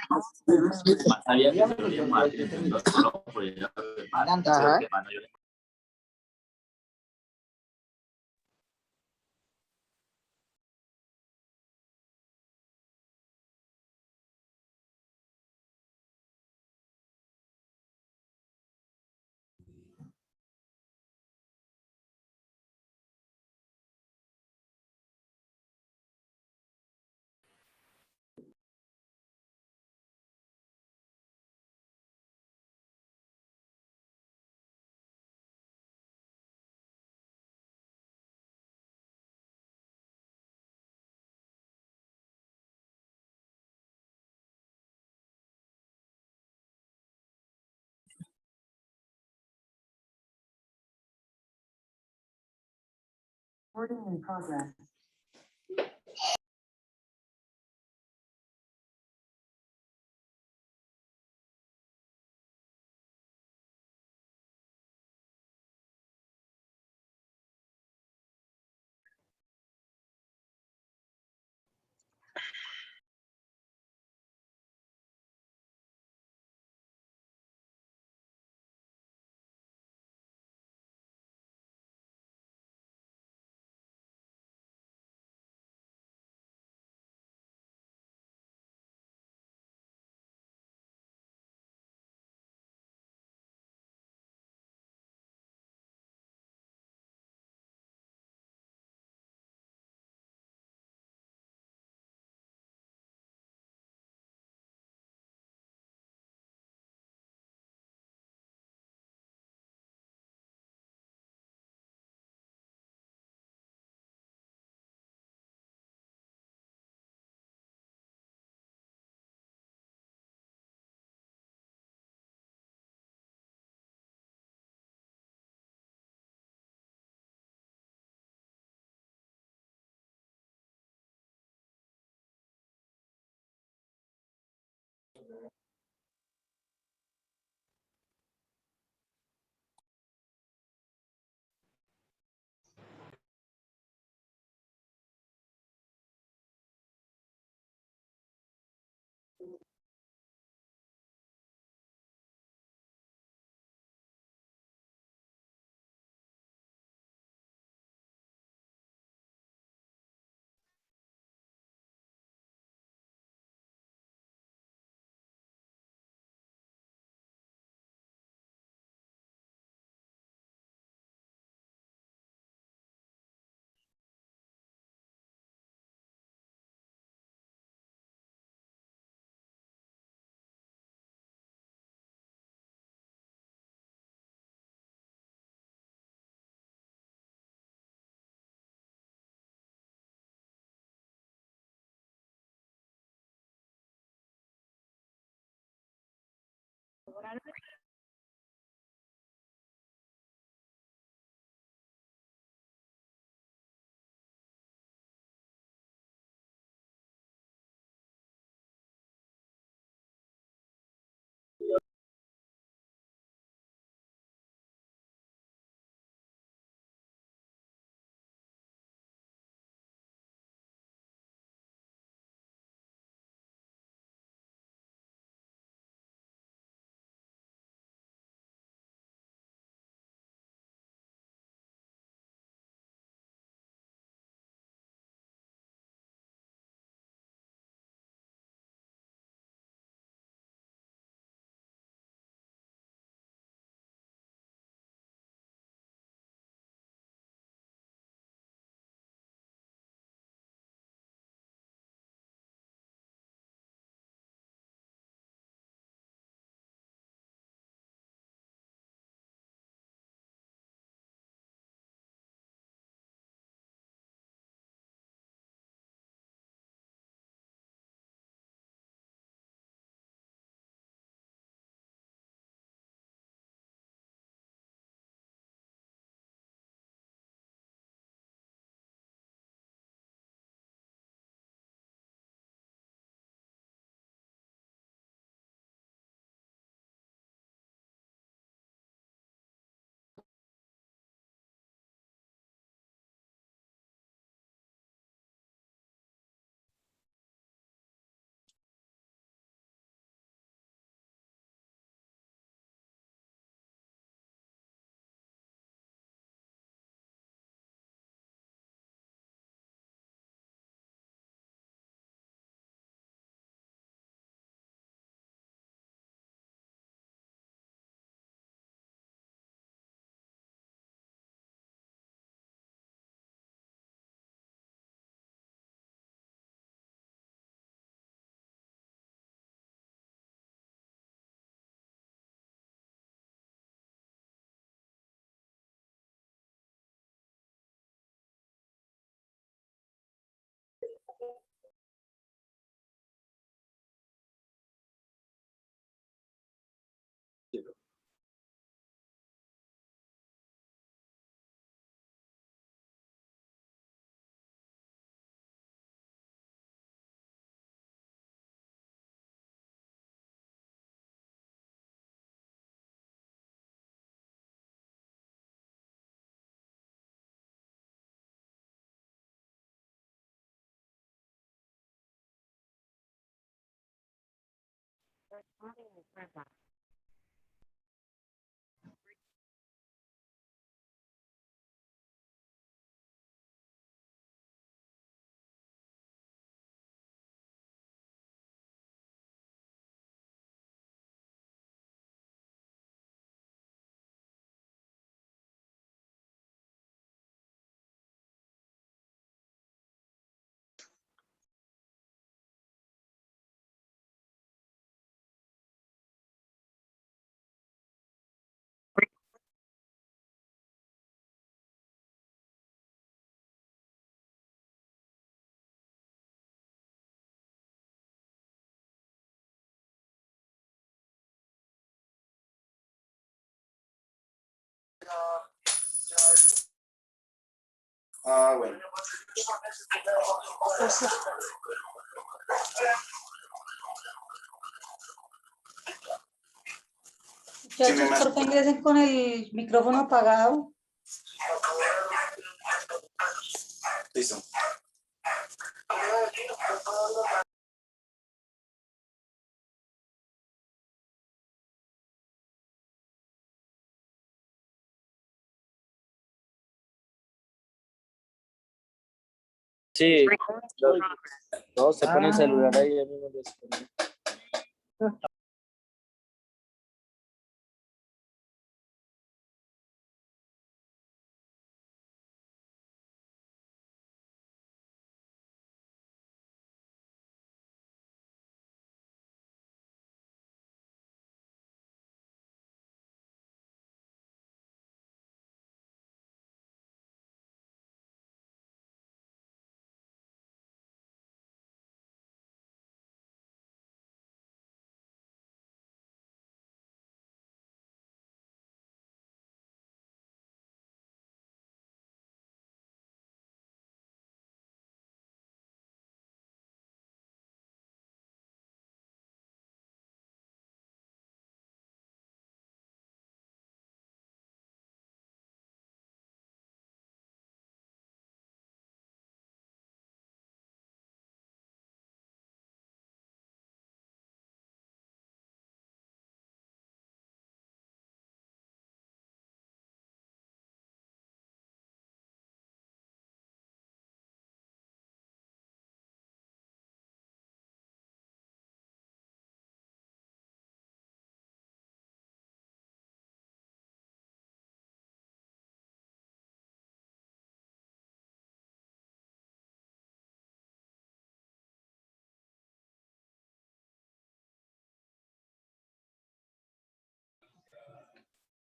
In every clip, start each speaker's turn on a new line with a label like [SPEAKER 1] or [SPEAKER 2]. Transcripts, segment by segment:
[SPEAKER 1] Más sabía que se lo íbamos a dar entre los dos, solo por el lado de Mar, que Mar no yo le
[SPEAKER 2] Recording in progress. Ah, bueno.
[SPEAKER 3] Muchachos, por favor, ingresen con el micrófono apagado.
[SPEAKER 2] Listo.
[SPEAKER 4] Sí, no, se pone el celular ahí, ya mismo lo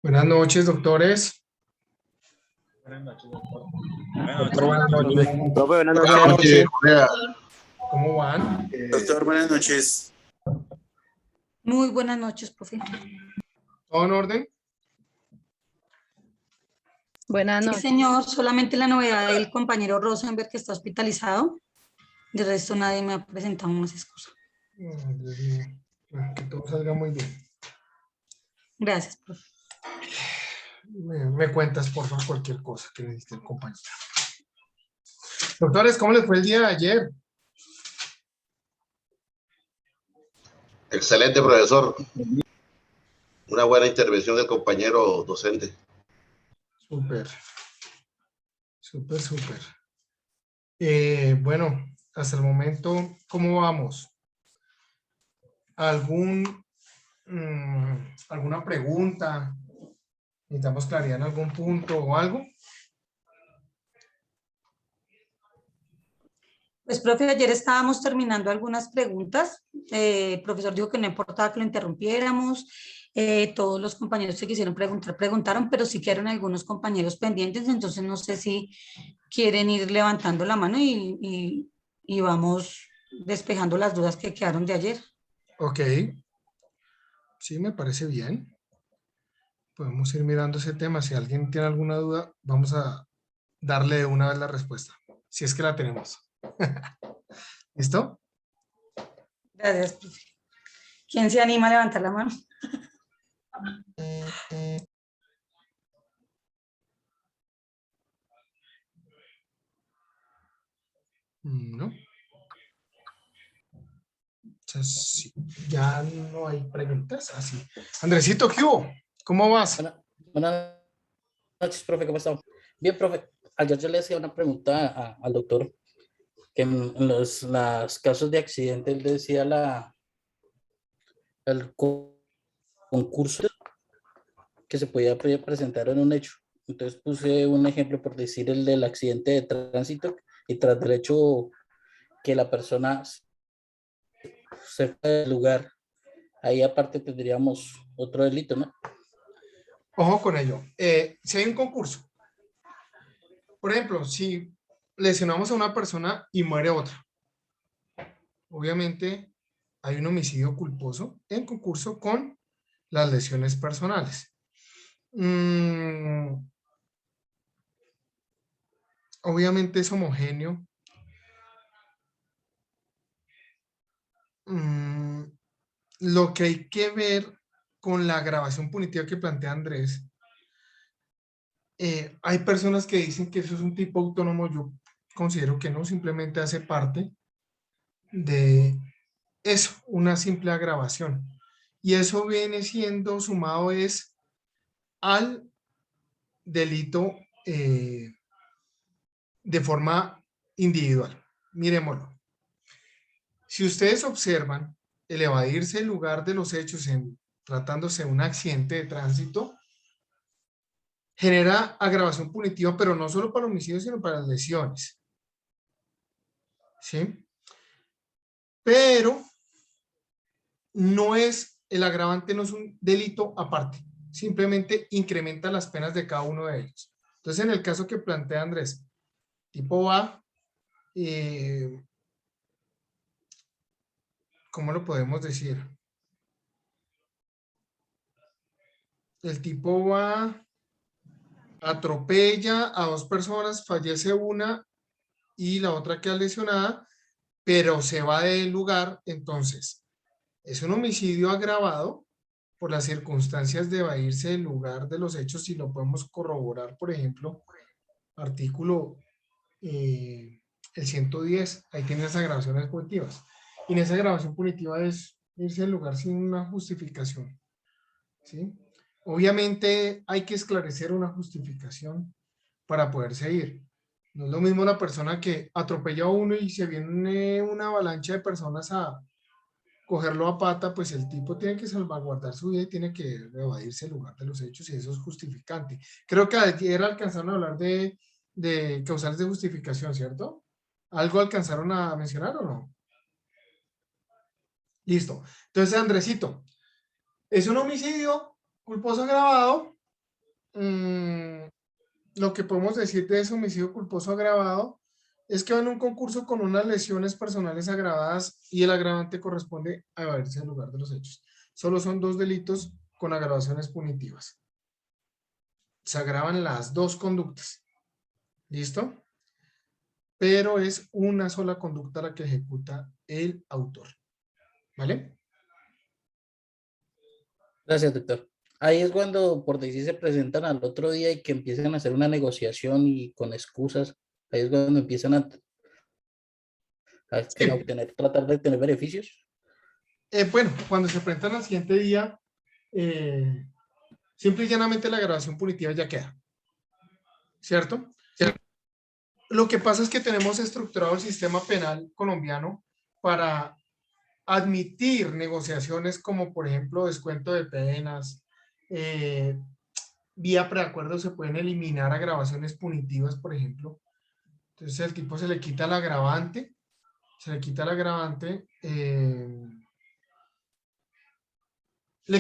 [SPEAKER 5] Buenas noches, doctores.
[SPEAKER 4] Buenas noches, doctor.
[SPEAKER 5] Doctor, buenas noches.
[SPEAKER 4] Profe, buenas
[SPEAKER 5] Buenas
[SPEAKER 4] noches.
[SPEAKER 5] noches. ¿Cómo van?
[SPEAKER 2] Doctor, buenas noches.
[SPEAKER 3] Muy buenas noches, profe.
[SPEAKER 5] ¿Todo en orden?
[SPEAKER 6] Buenas
[SPEAKER 3] Sí,
[SPEAKER 6] noches.
[SPEAKER 3] señor, solamente la novedad del compañero Rosenberg que está hospitalizado. De resto nadie me ha presentado más excusas.
[SPEAKER 5] Ay, Dios mío. Bueno, que todo salga muy bien.
[SPEAKER 3] Gracias, profe.
[SPEAKER 5] Me cuentas, por favor, cualquier cosa que necesite el compañero. Doctores, ¿cómo les fue el día de ayer?
[SPEAKER 7] Excelente, profesor. Una buena intervención del compañero docente.
[SPEAKER 5] Súper. Súper, súper. Bueno, hasta el momento, ¿cómo vamos? ¿Alguna pregunta? ¿Necesitamos claridad en algún punto o algo?
[SPEAKER 3] Pues, profe, ayer estábamos terminando algunas preguntas. El profesor dijo que no importaba que lo interrumpiéramos. Todos los compañeros que quisieron preguntar, preguntaron, pero sí quedaron algunos compañeros pendientes. Entonces, no sé si quieren ir levantando la mano y vamos despejando las dudas que quedaron de ayer.
[SPEAKER 5] Ok. Sí, me parece bien. Podemos ir mirando ese tema. Si alguien tiene alguna duda, vamos a darle de una vez la respuesta. Si es que la tenemos. ¿Listo?
[SPEAKER 3] Gracias, profe. ¿Quién se anima a levantar la mano?
[SPEAKER 5] No. Entonces, sí, ya no hay preguntas. Así. Andresito, ¿qué hubo? ¿Cómo vas?
[SPEAKER 4] Buenas noches, profe, ¿cómo está? Bien, profe. Ayer yo le hacía una pregunta al doctor, que en los casos de accidente, él decía el concurso que se podía presentar en un hecho. Entonces puse un ejemplo, por decir, el del accidente de tránsito, y tras del hecho que la persona se fue del lugar, ahí aparte tendríamos otro delito, ¿no?
[SPEAKER 5] Ojo con ello. Si hay un concurso, por ejemplo, si lesionamos a una persona y muere otra, obviamente hay un homicidio culposo en concurso con las lesiones personales. Obviamente es homogéneo. Lo que hay que ver con la agravación punitiva que plantea Andrés, hay personas que dicen que eso es un tipo autónomo. Yo considero que no, simplemente hace parte de eso, una simple agravación. Y eso viene siendo sumado es al delito de forma individual. Miremoslo. Si ustedes observan, el evadirse el lugar de los hechos en tratándose de un accidente de tránsito genera agravación punitiva, pero no solo para homicidios, sino para las lesiones. ¿Sí? Pero no es, el agravante no es un delito aparte, simplemente incrementa las penas de cada uno de ellos. Entonces, en el caso que plantea Andrés, tipo A, ¿cómo lo podemos decir? El tipo A atropella a dos personas, fallece una y la otra queda lesionada, pero se va del lugar. Entonces, es un homicidio agravado por las circunstancias de evadirse del lugar de los hechos, y lo podemos corroborar, por ejemplo, artículo el 110, ahí tiene las agravaciones punitivas. Y en esa agravación punitiva es irse del lugar sin una justificación. ¿Sí? Obviamente hay que esclarecer una justificación para poderse ir. No es lo mismo la persona que atropella a uno y se viene una avalancha de personas a cogerlo a pata, pues el tipo tiene que salvaguardar su vida y tiene que evadirse el lugar de los hechos, y eso es justificante. Creo que ayer alcanzaron a hablar de causales de justificación, ¿cierto? ¿Algo alcanzaron a mencionar o no? Listo. Entonces, Andresito, es un homicidio culposo agravado lo que podemos decir de ese homicidio culposo agravado es que va en un concurso con unas lesiones personales agravadas y el agravante corresponde a evadirse del lugar de los hechos. Solo son 2 delitos con agravaciones punitivas. Se agravan las 2 conductas. ¿Listo? Pero es una sola conducta la que ejecuta el autor. ¿Vale?
[SPEAKER 4] Gracias, doctor. Ahí es cuando, por decir, se presentan al otro día y que empiezan a hacer una negociación y con excusas. Ahí es cuando empiezan a
[SPEAKER 5] Sí.
[SPEAKER 4] obtener, tratar de tener beneficios.
[SPEAKER 5] Bueno, cuando se presentan al siguiente día, simple y llanamente la agravación punitiva ya queda. ¿Cierto? Lo que pasa es que tenemos estructurado el sistema penal colombiano para admitir negociaciones como, por ejemplo, descuento de penas, vía preacuerdo se pueden eliminar agravaciones punitivas, por ejemplo. Entonces, al tipo se le quita el agravante, le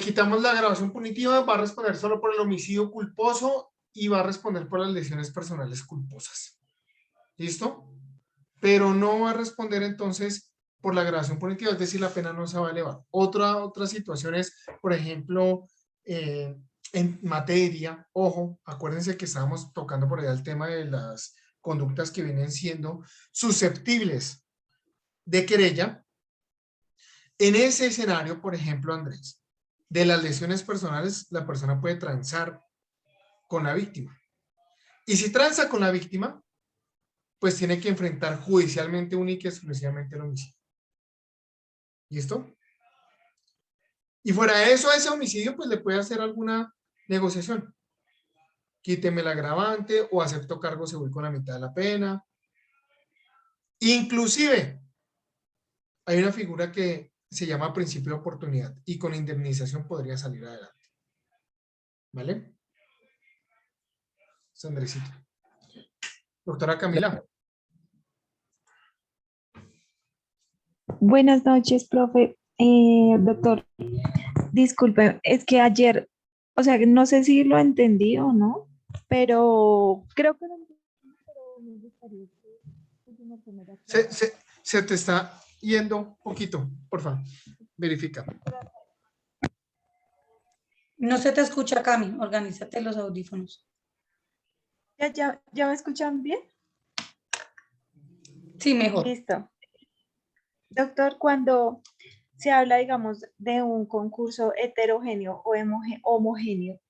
[SPEAKER 5] quitamos la agravación punitiva, va a responder solo por el homicidio culposo y va a responder por las lesiones personales culposas. ¿Listo? Pero no va a responder entonces por la agravación punitiva, es decir, la pena no se va a elevar. Otra situación es, por ejemplo, en materia, ojo, acuérdense que estábamos tocando por allá el tema de las conductas que vienen siendo susceptibles de querella. En ese escenario, por ejemplo, Andrés, de las lesiones personales, la persona puede transar con la víctima. Y si transa con la víctima, pues tiene que enfrentar judicialmente única y exclusivamente el homicidio. ¿Listo? Y fuera de eso, a ese homicidio, pues le puede hacer alguna negociación. Quíteme el agravante o acepto cargos y voy con la mitad de la pena. Inclusive, hay una figura que se llama principio de oportunidad y con indemnización podría salir adelante. ¿Vale? Sandrecito. Doctora Camila.
[SPEAKER 6] Buenas noches, profe. Doctor, disculpe, es que ayer, o sea, no sé si lo entendí o no, pero creo que lo entendí, pero me gustaría que me ponga claro.
[SPEAKER 5] Se te está yendo un poquito, por favor. Verifica.
[SPEAKER 3] No se te escucha, Cami. Organízate los audífonos.
[SPEAKER 6] ¿Ya me escuchan bien?
[SPEAKER 3] Sí, mejor.
[SPEAKER 6] Listo. Doctor, cuando se habla, digamos, de un concurso heterogéneo o homogéneo,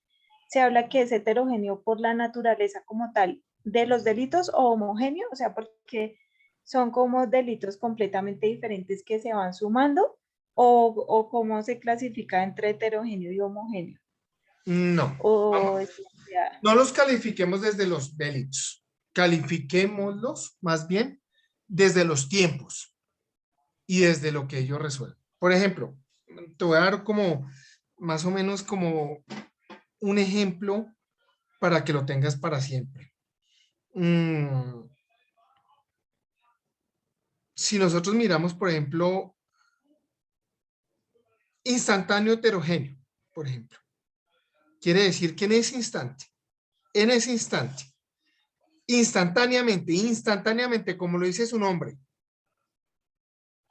[SPEAKER 6] ¿se habla que es heterogéneo por la naturaleza como tal de los delitos o homogéneo? O sea, porque son como delitos completamente diferentes que se van sumando o cómo se clasifica entre heterogéneo y homogéneo.
[SPEAKER 5] No.
[SPEAKER 6] O
[SPEAKER 5] No los califiquemos desde los delitos. Califiquémoslos más bien desde los tiempos y desde lo que ellos resuelven. Por ejemplo, te voy a dar como más o menos como un ejemplo para que lo tengas para siempre. Si nosotros miramos, por ejemplo, instantáneo heterogéneo, por ejemplo, quiere decir que en ese instante, instantáneamente, como lo dice su nombre,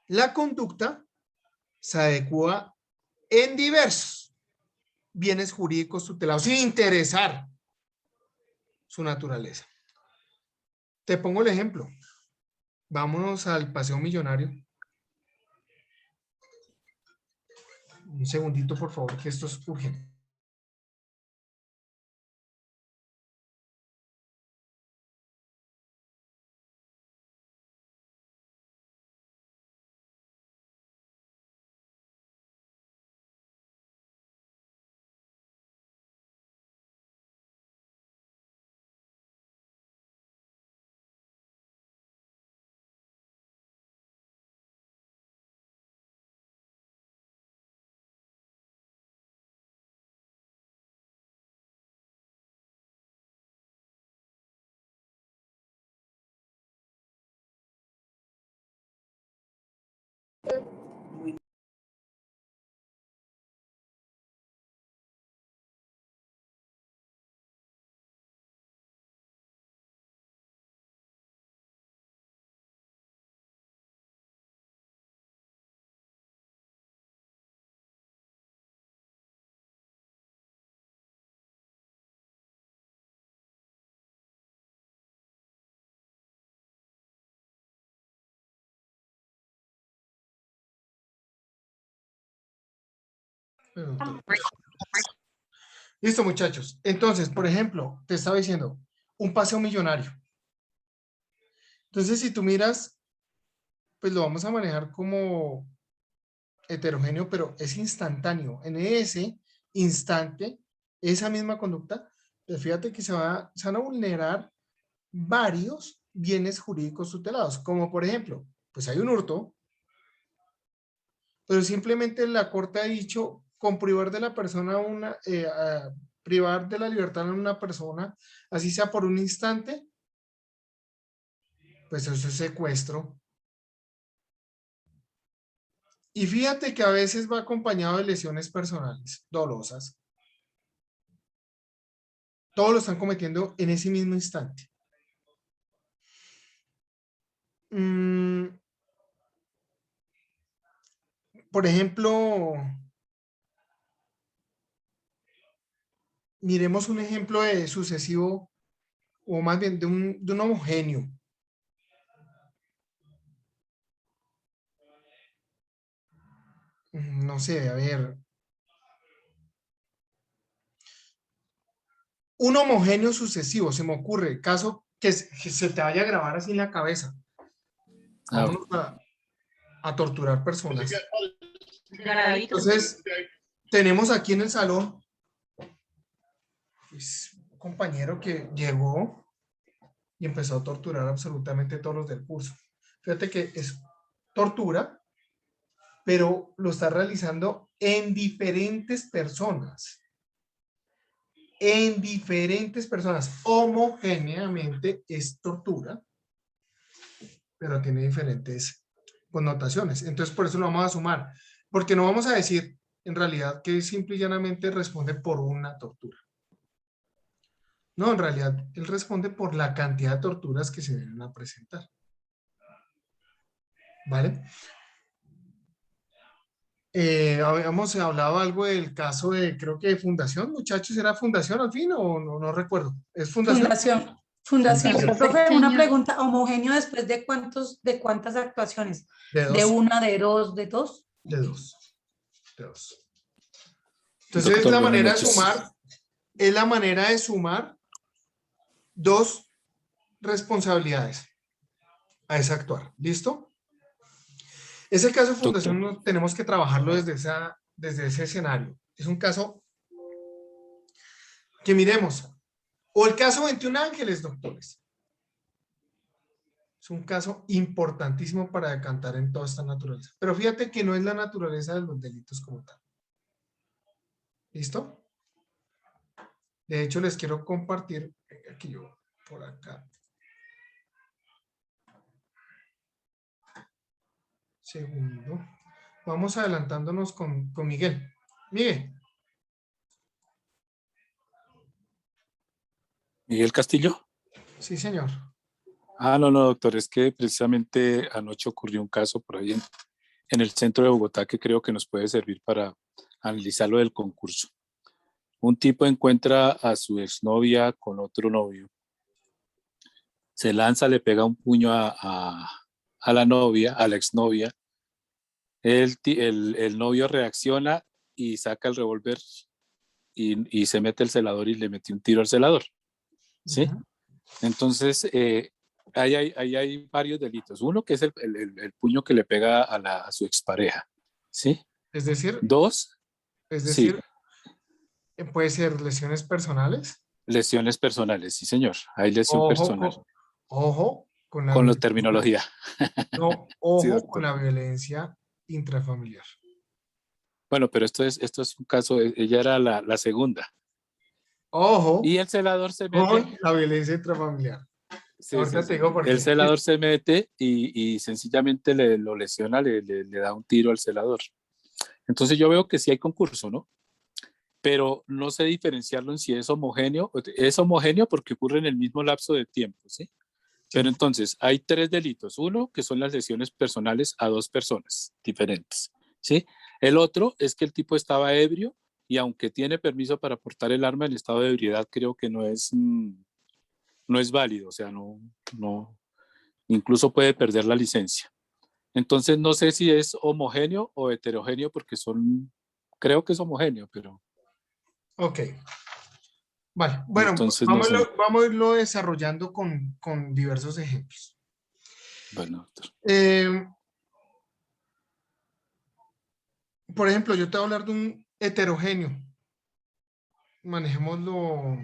[SPEAKER 5] la conducta se adecua en diversos bienes jurídicos tutelados sin interesar su naturaleza. Te pongo el ejemplo. Vámonos al Paseo Millonario. Un segundito, por favor, que esto es urgente. Listo, muchachos. Entonces, por ejemplo, te estaba diciendo, un paseo millonario. Entonces, si tú miras, pues lo vamos a manejar como heterogéneo, pero es instantáneo. En ese instante, esa misma conducta, pues fíjate que se van a vulnerar varios bienes jurídicos tutelados, como por ejemplo, pues hay un hurto, pero simplemente la Corte ha dicho con privar de la persona privar de la libertad a una persona, así sea por un instante, pues eso es secuestro. Y fíjate que a veces va acompañado de lesiones personales dolosas. Todos lo están cometiendo en ese mismo instante. Por ejemplo, miremos un ejemplo de sucesivo, o más bien de un homogéneo. No sé, a ver. Un homogéneo sucesivo, se me ocurre, caso que se te vaya a grabar así en la cabeza. Vamos a torturar personas. Entonces, tenemos aquí en el salón pues, un compañero que llegó y empezó a torturar absolutamente todos los del curso. Fíjate que es tortura, pero lo está realizando en diferentes personas. En diferentes personas. Homogéneamente es tortura, pero tiene diferentes connotaciones. Entonces, por eso lo vamos a sumar. Porque no vamos a decir, en realidad, que simple y llanamente responde por una tortura. No, en realidad, él responde por la cantidad de torturas que se deben a presentar. ¿Vale? Habíamos hablado algo del caso de, creo que de fundación, muchachos, ¿era fundación al fin o no recuerdo? ¿Es fundación?
[SPEAKER 3] Fundación.
[SPEAKER 6] Sí,
[SPEAKER 3] Profe, una
[SPEAKER 6] señor.
[SPEAKER 3] pregunta, ¿homogéneo después de cuántas actuaciones?
[SPEAKER 5] De dos.
[SPEAKER 3] ¿De una, de dos, de dos?
[SPEAKER 5] De dos. De dos. Entonces,
[SPEAKER 2] Doctor,
[SPEAKER 5] la
[SPEAKER 2] buenas
[SPEAKER 5] manera de
[SPEAKER 2] noches.
[SPEAKER 5] sumar, es la manera de sumar dos responsabilidades a ese actuar. ¿Listo? Ese caso de fundación no tenemos que trabajarlo desde ese escenario. Es un caso que miremos. O el caso 21 Ángeles, doctores. Es un caso importantísimo para decantar en toda esta naturaleza. Pero fíjate que no es la naturaleza de los delitos como tal. ¿Listo? De hecho, les quiero compartir, aquí yo, por acá. Segundo. Vamos adelantándonos con Miguel. Miguel.
[SPEAKER 2] Miguel Castillo.
[SPEAKER 5] Sí, señor.
[SPEAKER 2] No, doctor, es que precisamente anoche ocurrió un caso por ahí en el centro de Bogotá que creo que nos puede servir para analizar lo del concurso. Un tipo encuentra a su exnovia con otro novio. Se lanza, le pega un puño a la novia, a la exnovia. El novio reacciona y saca el revólver y se mete el celador y le mete un tiro al celador. ¿Sí?
[SPEAKER 5] Uh-huh.
[SPEAKER 2] Entonces, ahí hay varios delitos. Uno que es el puño que le pega a su expareja. ¿Sí?
[SPEAKER 5] Es decir,
[SPEAKER 2] sí.
[SPEAKER 5] Puede ser lesiones personales.
[SPEAKER 2] Lesiones personales, sí, señor. Hay lesión personal.
[SPEAKER 5] Ojo con
[SPEAKER 2] la terminología.
[SPEAKER 5] No, ojo sí, con la violencia intrafamiliar.
[SPEAKER 2] Bueno, pero esto es un caso, ella era la segunda.
[SPEAKER 5] Ojo.
[SPEAKER 2] Y el celador se mete.
[SPEAKER 5] Con la violencia intrafamiliar.
[SPEAKER 2] Sí. El celador se mete y sencillamente lo lesiona, le da un tiro al celador. Entonces yo veo que sí hay concurso, ¿no? Pero no sé diferenciarlo en si es homogéneo. Es homogéneo porque ocurre en el mismo lapso de tiempo, ¿sí? Pero entonces hay tres delitos. Uno, que son las lesiones personales a dos personas diferentes, ¿sí? El otro es que el tipo estaba ebrio y aunque tiene permiso para portar el arma, el estado de ebriedad creo que no es válido, o sea, no, incluso puede perder la licencia. Entonces no sé si es homogéneo o heterogéneo porque son Creo que es homogéneo, pero...
[SPEAKER 5] Ok. Vale, bueno,
[SPEAKER 2] entonces, no sé.
[SPEAKER 5] vamos a irlo desarrollando con diversos ejemplos.
[SPEAKER 2] Bueno, doctor.
[SPEAKER 5] Por ejemplo, yo te voy a hablar de un heterogéneo. Manejémoslo.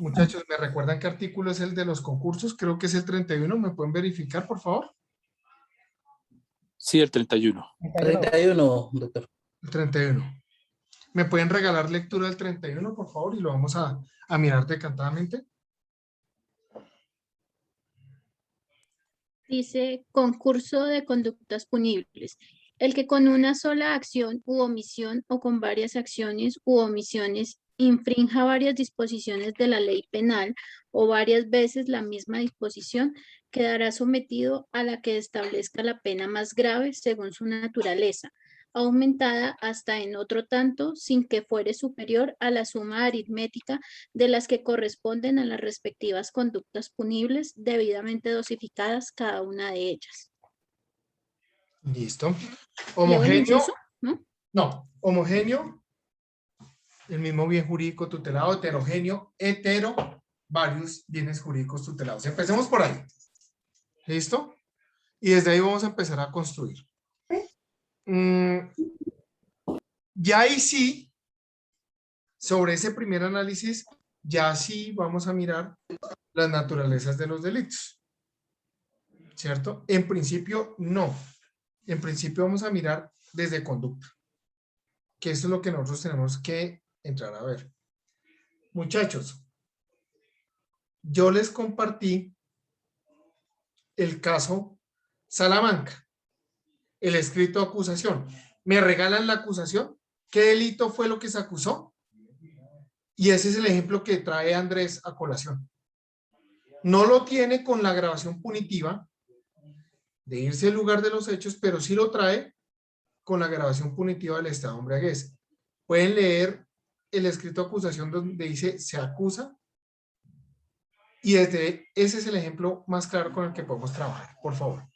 [SPEAKER 5] Muchachos, ¿me recuerdan qué artículo es el de los concursos? Creo que es el 31. ¿Me pueden verificar, por favor?
[SPEAKER 2] Sí, el 31.
[SPEAKER 4] 31, doctor.
[SPEAKER 5] El 31. ¿Me pueden regalar lectura del 31, por favor? Y lo vamos a mirar decantadamente.
[SPEAKER 8] Dice concurso de conductas punibles. El que con una sola acción u omisión o con varias acciones u omisiones infrinja varias disposiciones de la ley penal o varias veces la misma disposición, quedará sometido a la que establezca la pena más grave según su naturaleza, aumentada hasta en otro tanto sin que fuere superior a la suma aritmética de las que corresponden a las respectivas conductas punibles debidamente dosificadas cada una de ellas.
[SPEAKER 5] Listo.
[SPEAKER 8] ¿Leo el
[SPEAKER 5] Homogéneo.
[SPEAKER 8] inciso? ¿No?
[SPEAKER 5] No, homogéneo, el mismo bien jurídico tutelado, heterogéneo, hetero, varios bienes jurídicos tutelados. Empecemos por ahí. ¿Listo? Y desde ahí vamos a empezar a construir. Ya ahí sí, sobre ese primer análisis, ya sí vamos a mirar las naturalezas de los delitos. ¿Cierto? En principio, no. En principio vamos a mirar desde conducta. Que eso es lo que nosotros tenemos que entrar a ver. Muchachos, yo les compartí el caso Salamanca, el escrito de acusación. ¿Me regalan la acusación? ¿Qué delito fue lo que se acusó? Y ese es el ejemplo que trae Andrés a colación. No lo tiene con la grabación punitiva de irse al lugar de los hechos, pero sí lo trae con la grabación punitiva del estado de embriaguez. Pueden leer el escrito de acusación donde dice se acusa, y ese es el ejemplo más claro con el que podemos trabajar. Por favor.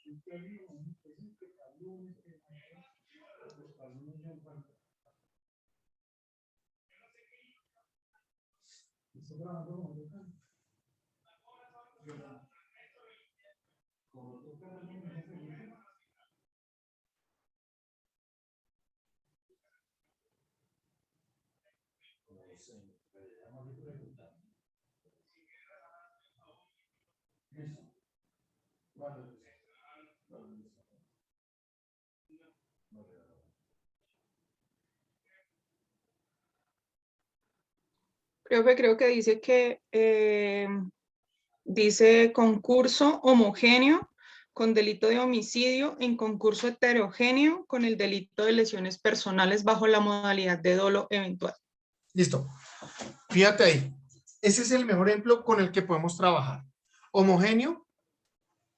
[SPEAKER 9] Profe, creo que dice que dice concurso homogéneo con delito de homicidio en concurso heterogéneo con el delito de lesiones personales bajo la modalidad de dolo eventual.
[SPEAKER 5] Listo. Fíjate ahí. Ese es el mejor ejemplo con el que podemos trabajar. Homogéneo,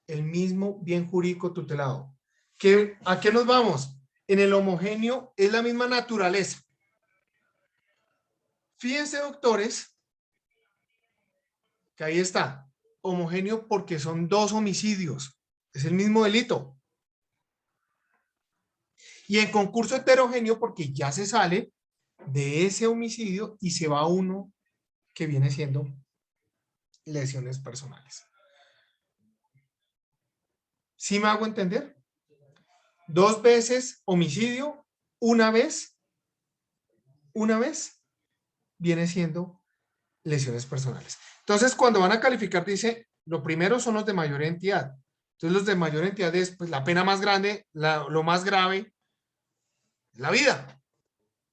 [SPEAKER 5] el mismo bien jurídico tutelado. ¿A qué nos vamos? En el homogéneo es la misma naturaleza. Fíjense, doctores, que ahí está. Homogéneo porque son dos homicidios. Es el mismo delito. Y en concurso heterogéneo porque ya se sale de ese homicidio y se va a uno que viene siendo lesiones personales. ¿Sí me hago entender? 2 veces homicidio, una vez viene siendo lesiones personales. Entonces, cuando van a calificar, dice, lo primero son los de mayor entidad. Entonces, los de mayor entidad es pues, la pena más grande, lo más grave, la vida.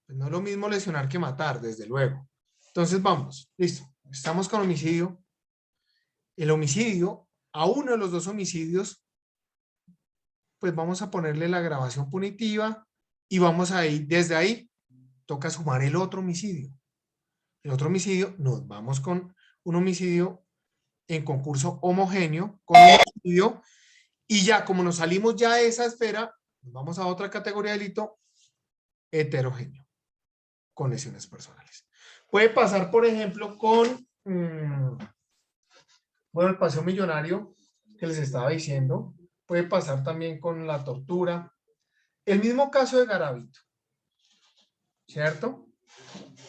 [SPEAKER 5] Pues no es lo mismo lesionar que matar, desde luego. Entonces, vamos, listo. Estamos con homicidio. El homicidio, a uno de los dos homicidios, pues vamos a ponerle la agravación punitiva y vamos a ir, desde ahí, toca sumar el otro homicidio. El otro homicidio, nos vamos con un homicidio en concurso homogéneo, con un homicidio, y ya como nos salimos ya de esa esfera, nos vamos a otra categoría de delito heterogéneo, con lesiones personales. Puede pasar, por ejemplo, con, bueno, el paseo millonario que les estaba diciendo, puede pasar también con la tortura, El mismo caso de Garavito, ¿cierto?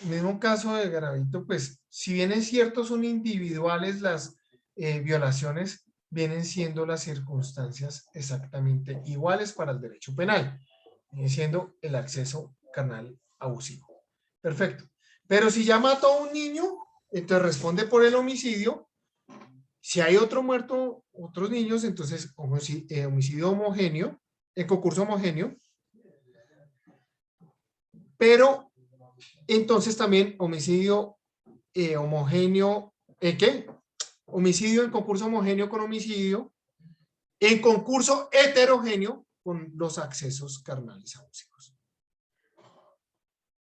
[SPEAKER 5] El mismo caso de Garavito, pues, si bien es cierto, son individuales las violaciones, vienen siendo las circunstancias exactamente iguales para el derecho penal, viene siendo el acceso carnal abusivo. Perfecto. Pero si ya mató a un niño, entonces responde por el homicidio. Si hay otro muerto, otros niños, entonces homicidio homogéneo, en concurso homogéneo. Pero entonces también homicidio homogéneo, ¿qué? Homicidio en concurso homogéneo con homicidio, en concurso heterogéneo con los accesos carnales abusivos.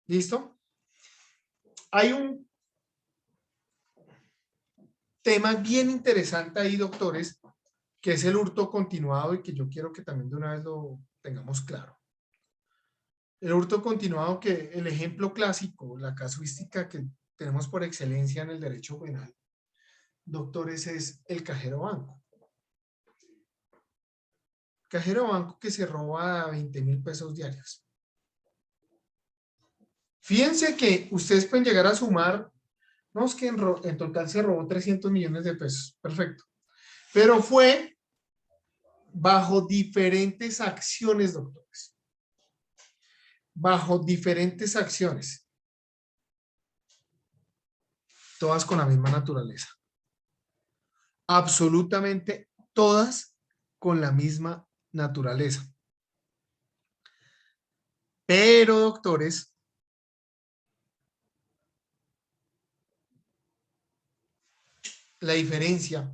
[SPEAKER 5] ¿Listo? Hay un tema bien interesante ahí, doctores, que es el hurto continuado y que yo quiero que también de una vez lo tengamos claro. El hurto continuado, que el ejemplo clásico, la casuística que tenemos por excelencia en el derecho penal, doctores, es el cajero banco. Cajero banco que se roba 20,000 pesos diarios. Fíjense que ustedes pueden llegar a sumar, no, es que en total se robó 300 millones de pesos, perfecto. Pero fue bajo diferentes acciones, doctores. Bajo diferentes acciones. Todas con la misma naturaleza. Absolutamente todas con la misma naturaleza. Pero, doctores, la diferencia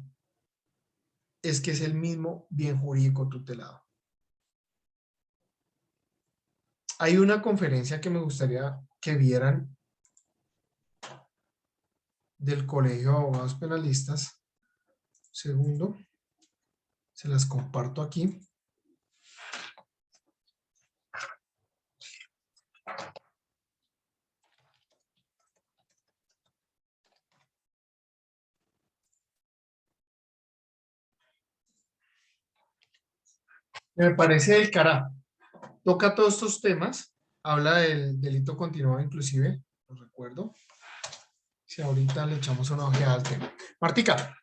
[SPEAKER 5] es que es el mismo bien jurídico tutelado. Hay una conferencia que me gustaría que vieran del Colegio de Abogados Penalistas. Segundo, se las comparto aquí. Me parece del carajo. Toca todos estos temas. Habla del delito continuado inclusive. Lo recuerdo. Si ahorita le echamos una ojeada al tema. Martica.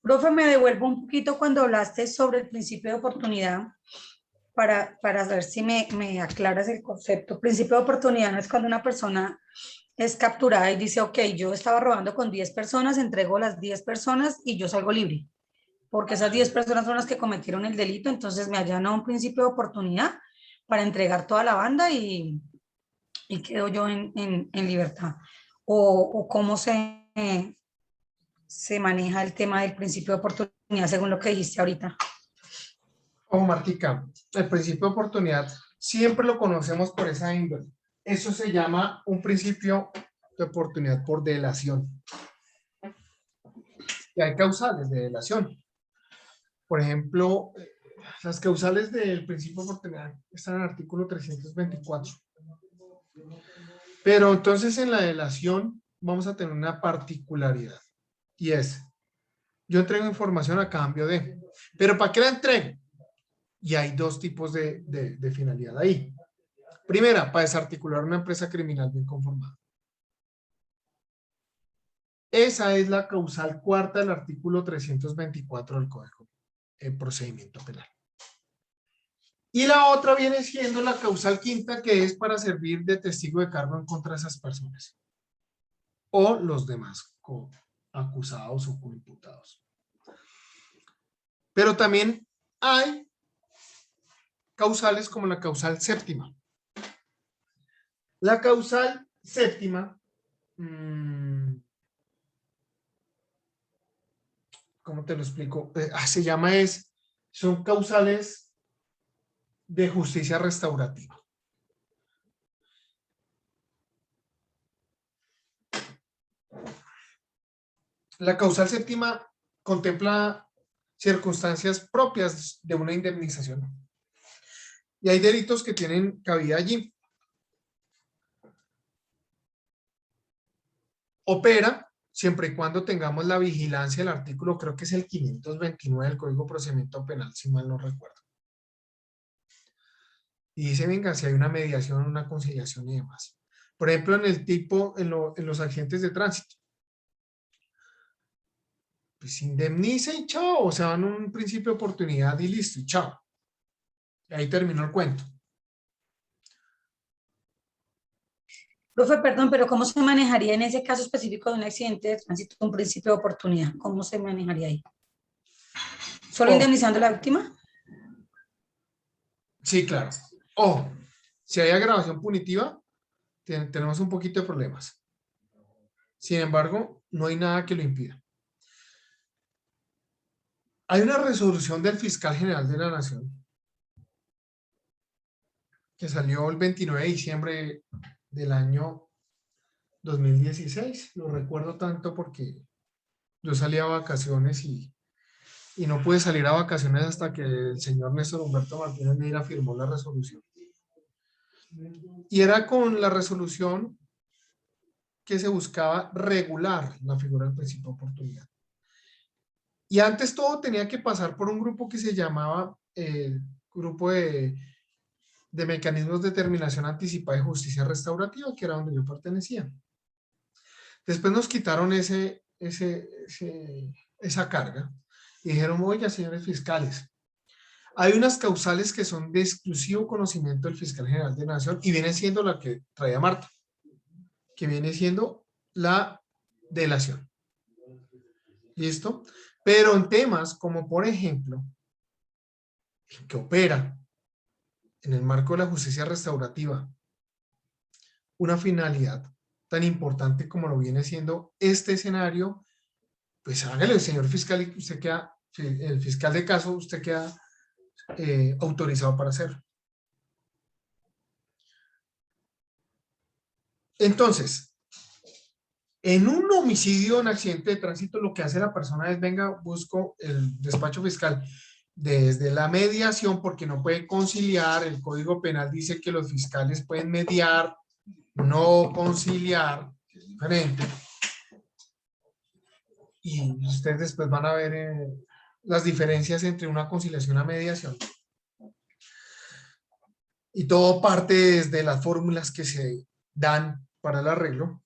[SPEAKER 3] Profe, me devuelvo un poquito cuando hablaste sobre el principio de oportunidad para ver si me aclaras el concepto. Principio de oportunidad no es cuando una persona es capturada y dice, ok, yo estaba robando con 10 personas, entrego las 10 personas y yo salgo libre. Porque esas 10 personas son las que cometieron el delito, entonces me allanó un principio de oportunidad para entregar toda la banda y quedo yo en libertad. O cómo se maneja el tema del principio de oportunidad según lo que dijiste ahorita.
[SPEAKER 5] Ojo, Martica, el principio de oportunidad siempre lo conocemos por esa índole. Eso se llama un principio de oportunidad por delación. Y hay causales de delación. Por ejemplo, las causales del principio de oportunidad están en el artículo 324. Pero entonces en la delación vamos a tener una particularidad. Y es, yo entrego información a cambio de... ¿Pero para qué la entrego? Y hay dos tipos de finalidad ahí. Primera, para desarticular una empresa criminal bien conformada. Esa es la causal cuarta del artículo 324 del Código de Procedimiento Penal. Y la otra viene siendo la causal quinta, que es para servir de testigo de cargo en contra de esas personas. O los demás acusados o coimputados. Pero también hay causales como la causal séptima. La causal séptima, ¿cómo te lo explico? Son causales de justicia restaurativa. La causal séptima contempla circunstancias propias de una indemnización. Y hay delitos que tienen cabida allí. Opera siempre y cuando tengamos la vigilancia del artículo, creo que es el 529 del Código de Procedimiento Penal, si mal no recuerdo. Y dice, venga, si hay una mediación, una conciliación y demás. Por ejemplo, en el tipo, en los accidentes de tránsito. Pues indemniza y chao, o sea, en un principio de oportunidad y listo, y chao. Y ahí terminó el cuento.
[SPEAKER 3] Profe, perdón, pero ¿cómo se manejaría en ese caso específico de un accidente de tránsito un principio de oportunidad? ¿Cómo se manejaría ahí? ¿Solo indemnizando a la víctima?
[SPEAKER 5] Sí, claro. O, si hay agravación punitiva, tenemos un poquito de problemas. Sin embargo, no hay nada que lo impida. Hay una resolución del Fiscal General de la Nación que salió el 29 de diciembre del año 2016. Lo recuerdo tanto porque yo salí a vacaciones y no pude salir a vacaciones hasta que el señor Néstor Humberto Martínez Neira firmó la resolución. Y era con la resolución que se buscaba regular la figura del principio de oportunidad. Y antes todo tenía que pasar por un grupo que se llamaba Grupo de Mecanismos de Determinación Anticipada y Justicia Restaurativa, que era donde yo pertenecía. Después nos quitaron esa carga y dijeron, oiga, señores fiscales, hay unas causales que son de exclusivo conocimiento del Fiscal General de la Nación y viene siendo la que traía Marta, que viene siendo la delación. ¿Listo? Pero en temas como, por ejemplo, que opera en el marco de la justicia restaurativa una finalidad tan importante como lo viene siendo este escenario, pues hágale, señor fiscal, y usted queda, el fiscal de caso, usted queda autorizado para hacerlo. Entonces, en un homicidio, un accidente de tránsito, lo que hace la persona es, venga, busco el despacho fiscal desde la mediación, porque no puede conciliar. El Código Penal dice que los fiscales pueden mediar, no conciliar, que es diferente. Y ustedes después van a ver las diferencias entre una conciliación y una mediación. Y todo parte desde las fórmulas que se dan para el arreglo.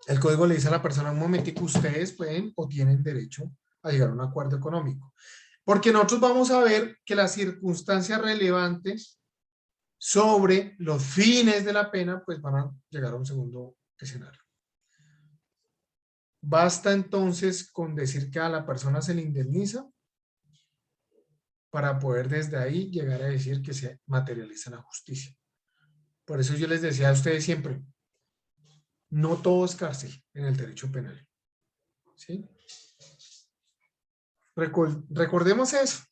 [SPEAKER 5] El código le dice a la persona, un momentico, ustedes pueden o tienen derecho a llegar a un acuerdo económico. Porque nosotros vamos a ver que las circunstancias relevantes sobre los fines de la pena, pues van a llegar a un segundo escenario. Basta entonces con decir que a la persona se le indemniza para poder desde ahí llegar a decir que se materializa la justicia. Por eso yo les decía a ustedes siempre, no todo es cárcel en el derecho penal. ¿Sí? Recordemos eso.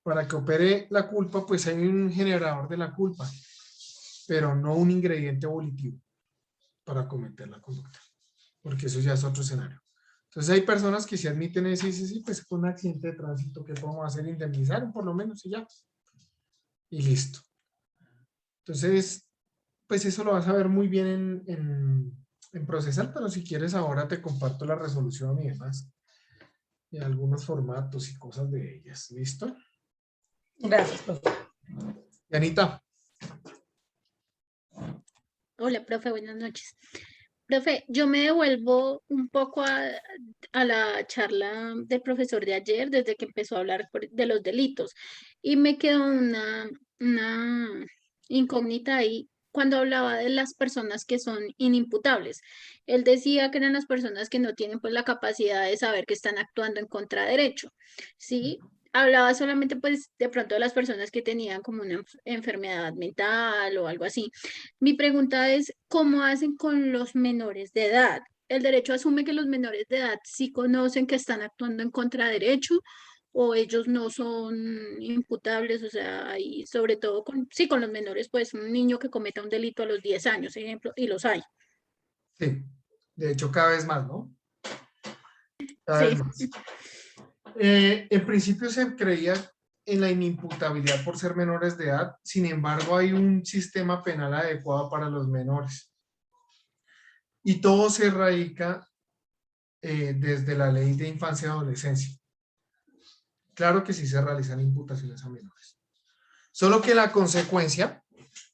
[SPEAKER 5] Para que opere la culpa, pues hay un generador de la culpa, pero no un ingrediente volitivo para cometer la conducta, porque eso ya es otro escenario. Entonces hay personas que si admiten eso y dicen, sí, pues con un accidente de tránsito, ¿qué podemos hacer? Indemnizar por lo menos y ya. Y listo. Entonces, pues eso lo vas a ver muy bien en procesal, pero si quieres ahora te comparto la resolución y demás. Y algunos formatos y cosas de ellas. ¿Listo?
[SPEAKER 3] Gracias, profe.
[SPEAKER 5] Y Anita.
[SPEAKER 8] Hola, profe, buenas noches. Profe, yo me devuelvo un poco a la charla del profesor de ayer, desde que empezó a hablar de los delitos, y me quedó una incógnita ahí cuando hablaba de las personas que son inimputables. Él decía que eran las personas que no tienen pues la capacidad de saber que están actuando en contraderecho, ¿sí? Hablaba solamente pues de pronto de las personas que tenían como una enfermedad mental o algo así. Mi pregunta es, ¿cómo hacen con los menores de edad? ¿El derecho asume que los menores de edad sí conocen que están actuando en contraderecho o ellos no son imputables? O sea, y sobre todo con los menores, pues un niño que cometa un delito a los 10 años, ejemplo, y los hay.
[SPEAKER 5] Sí, de hecho cada vez más, ¿no? Cada vez más. En principio se creía en la inimputabilidad por ser menores de edad, sin embargo hay un sistema penal adecuado para los menores. Y todo se radica desde la ley de infancia y adolescencia. Claro que sí se realizan imputaciones a menores. Solo que la consecuencia,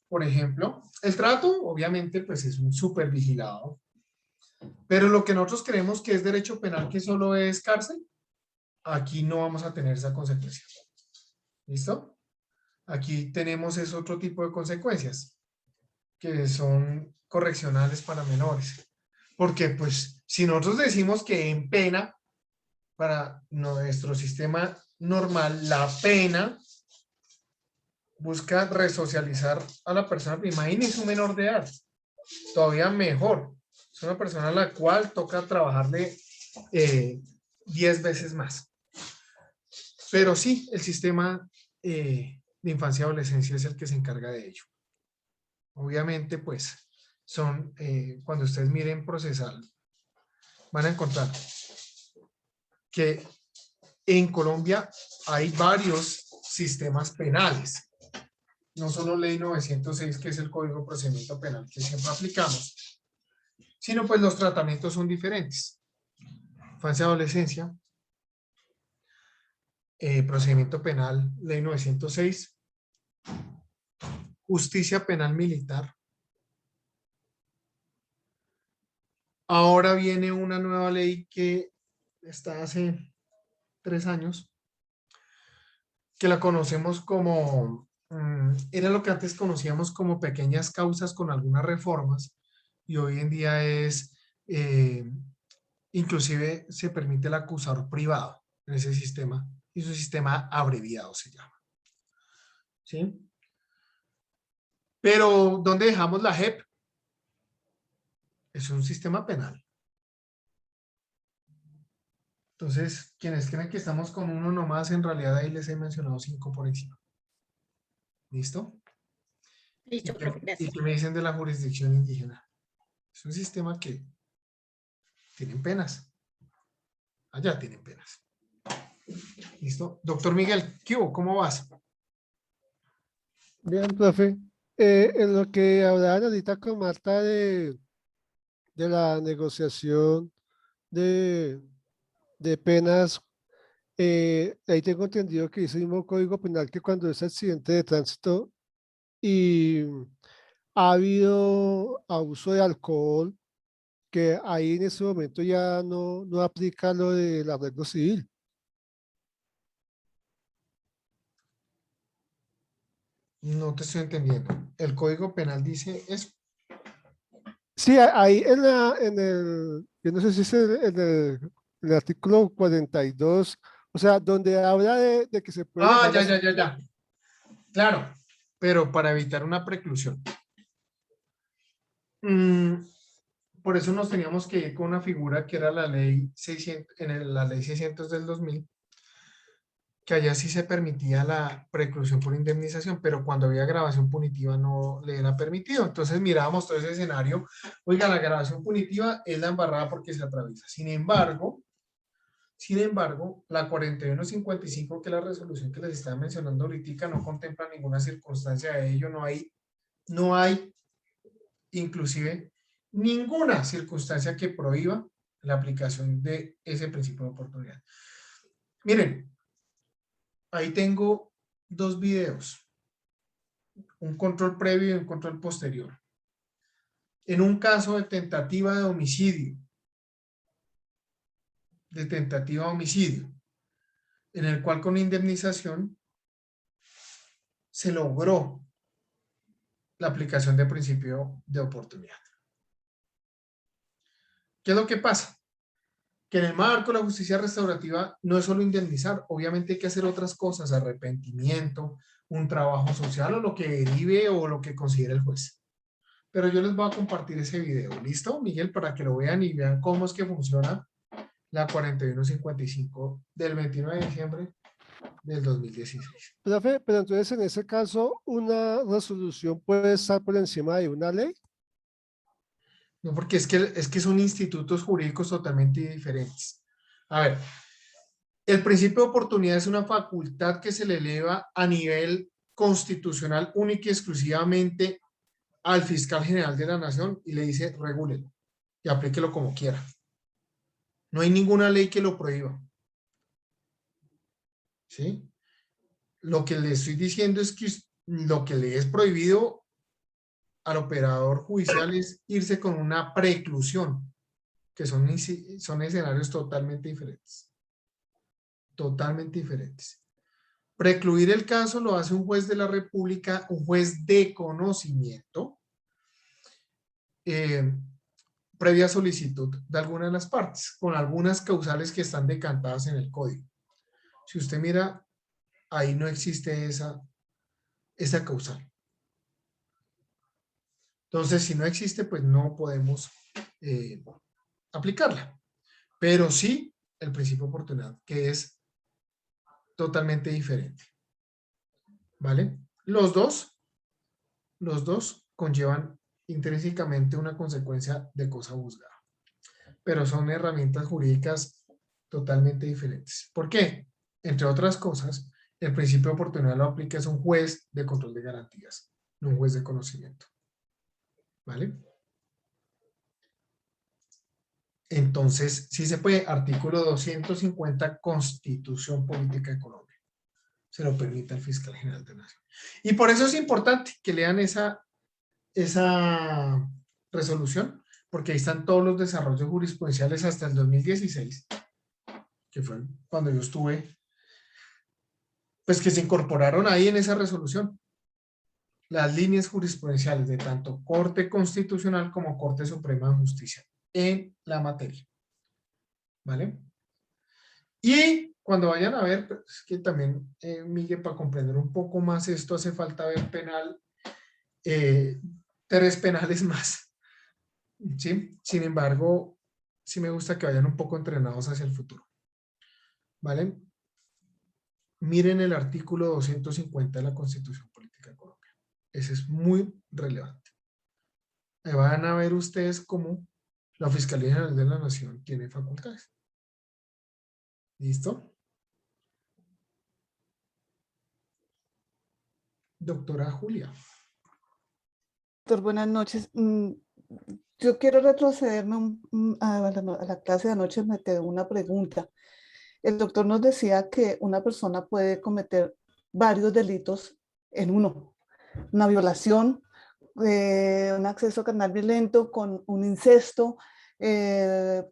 [SPEAKER 5] por ejemplo, el trato obviamente pues es un súper vigilado, pero lo que nosotros creemos que es derecho penal, que solo es cárcel, aquí no vamos a tener esa consecuencia. ¿Listo? Aquí tenemos es otro tipo de consecuencias, que son correccionales para menores. Porque pues si nosotros decimos que en pena, para nuestro sistema normal, la pena busca resocializar a la persona. Imagínense un menor de edad, todavía mejor. Es una persona a la cual toca trabajarle 10 veces más. Pero sí, el sistema de infancia y adolescencia es el que se encarga de ello. Obviamente, pues, son, cuando ustedes miren procesal, van a encontrar que en Colombia hay varios sistemas penales. No solo ley 906, que es el Código de Procedimiento Penal que siempre aplicamos, sino pues los tratamientos son diferentes. Infancia y adolescencia, procedimiento penal, ley 906, justicia penal militar. Ahora viene una nueva ley que está hace 3 años, que la conocemos como, era lo que antes conocíamos como pequeñas causas con algunas reformas, y hoy en día es, inclusive se permite el acusador privado en ese sistema, y su sistema abreviado se llama. ¿Sí? Pero, ¿dónde dejamos la JEP? Es un sistema penal. Entonces, quienes creen que estamos con uno nomás, en realidad ahí les he mencionado 5 por encima. ¿Listo?
[SPEAKER 8] Listo, profe,
[SPEAKER 5] ¿Y
[SPEAKER 8] gracias.
[SPEAKER 5] qué me dicen de la jurisdicción indígena? Es un sistema que tienen penas. Allá tienen penas. ¿Listo? Doctor Miguel, ¿qué hubo? ¿Cómo vas?
[SPEAKER 10] Bien, profe. En lo que hablaban ahorita con Marta de la negociación de penas, ahí tengo entendido que dice el mismo Código Penal que cuando es accidente de tránsito y ha habido abuso de alcohol, que ahí en ese momento ya no aplica lo del arreglo civil.
[SPEAKER 5] No te estoy entendiendo. ¿El Código Penal dice eso?
[SPEAKER 10] Sí, ahí en el, yo no sé si es en el artículo 42, o sea, donde habla de que se puede...
[SPEAKER 5] Ah, ya. Claro, pero para evitar una preclusión. Por eso nos teníamos que ir con una figura que era la ley 600, la ley 600 del 2000, que allá sí se permitía la preclusión por indemnización, pero cuando había grabación punitiva no le era permitido. Entonces mirábamos todo ese escenario. Oiga, la grabación punitiva es la embarrada porque se atraviesa. Sin embargo, la 4155, que es la resolución que les estaba mencionando ahorita, no contempla ninguna circunstancia de ello. No hay inclusive ninguna circunstancia que prohíba la aplicación de ese principio de oportunidad. Miren, ahí tengo 2 videos, un control previo y un control posterior. En un caso de tentativa de homicidio, en el cual con indemnización se logró la aplicación del principio de oportunidad. ¿Qué es lo que pasa? Que en el marco de la justicia restaurativa no es solo indemnizar, obviamente hay que hacer otras cosas, arrepentimiento, un trabajo social o lo que derive o lo que considere el juez. Pero yo les voy a compartir ese video, ¿listo, Miguel? Para que lo vean y vean cómo es que funciona la 4155 del 29 de diciembre del 2016.
[SPEAKER 10] Profe, pero entonces en ese caso, ¿una resolución puede estar por encima de una ley?
[SPEAKER 5] No, porque es que son institutos jurídicos totalmente diferentes. A ver, el principio de oportunidad es una facultad que se le eleva a nivel constitucional única y exclusivamente al fiscal general de la nación y le dice, regúlelo. y aplíquelo como quiera. No hay ninguna ley que lo prohíba. ¿Sí? Lo que le estoy diciendo es que lo que le es prohibido al operador judicial es irse con una preclusión, que son escenarios totalmente diferentes. Totalmente diferentes. Precluir el caso lo hace un juez de la República, un juez de conocimiento, previa solicitud de alguna de las partes, con algunas causales que están decantadas en el código. Si usted mira, ahí no existe esa causal. Entonces, si no existe, pues no podemos aplicarla. Pero sí el principio de oportunidad, que es totalmente diferente. ¿Vale? Los dos conllevan intrínsecamente una consecuencia de cosa juzgada. Pero son herramientas jurídicas totalmente diferentes. ¿Por qué? Entre otras cosas, el principio de oportunidad lo aplica es un juez de control de garantías, no un juez de conocimiento. ¿Vale? Entonces, sí se puede, artículo 250, Constitución Política de Colombia. Se lo permite el Fiscal General de la Nación. Y por eso es importante que lean esa resolución, porque ahí están todos los desarrollos jurisprudenciales hasta el 2016, que fue cuando yo estuve, pues que se incorporaron ahí en esa resolución las líneas jurisprudenciales de tanto Corte Constitucional como Corte Suprema de Justicia en la materia. ¿Vale? Y cuando vayan a ver, pues, es que también, Miguel, para comprender un poco más esto hace falta ver penal, 3 penales más. ¿Sí? Sin embargo, sí me gusta que vayan un poco entrenados hacia el futuro. ¿Vale? Miren el artículo 250 de la Constitución Política de Colombia. Ese es muy relevante. Ahí van a ver ustedes cómo la Fiscalía General de la Nación tiene facultades. ¿Listo? Doctora Julia.
[SPEAKER 11] Doctor, buenas noches. Yo quiero retrocederme a la clase de anoche, me quedó una pregunta. El doctor nos decía que una persona puede cometer varios delitos en uno. Una violación, un acceso carnal violento con un incesto, puede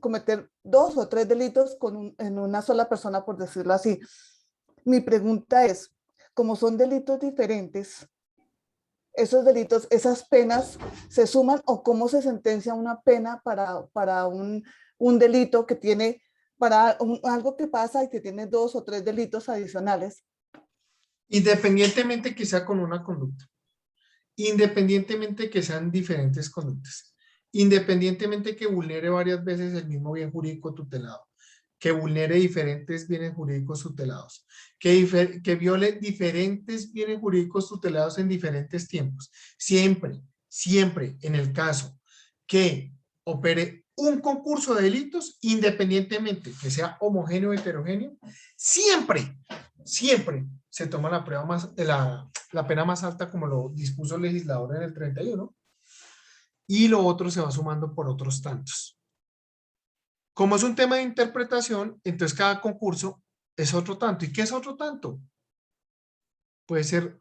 [SPEAKER 11] cometer 2 o 3 delitos en una sola persona, por decirlo así. Mi pregunta es, como son delitos diferentes, esos delitos, esas penas se suman, o cómo se sentencia una pena para un delito que tiene, para algo que pasa y que tiene 2 o 3 delitos adicionales.
[SPEAKER 5] Independientemente que sea con una conducta, independientemente que sean diferentes conductas, independientemente que vulnere varias veces el mismo bien jurídico tutelado, que vulnere diferentes bienes jurídicos tutelados, que viole diferentes bienes jurídicos tutelados en diferentes tiempos. Siempre, siempre en el caso que opere un concurso de delitos, independientemente que sea homogéneo o heterogéneo, siempre, siempre se toma la pena más alta, como lo dispuso el legislador en el 31, y lo otro se va sumando por otros tantos. Como es un tema de interpretación, entonces cada concurso es otro tanto. ¿Y qué es otro tanto? Puede ser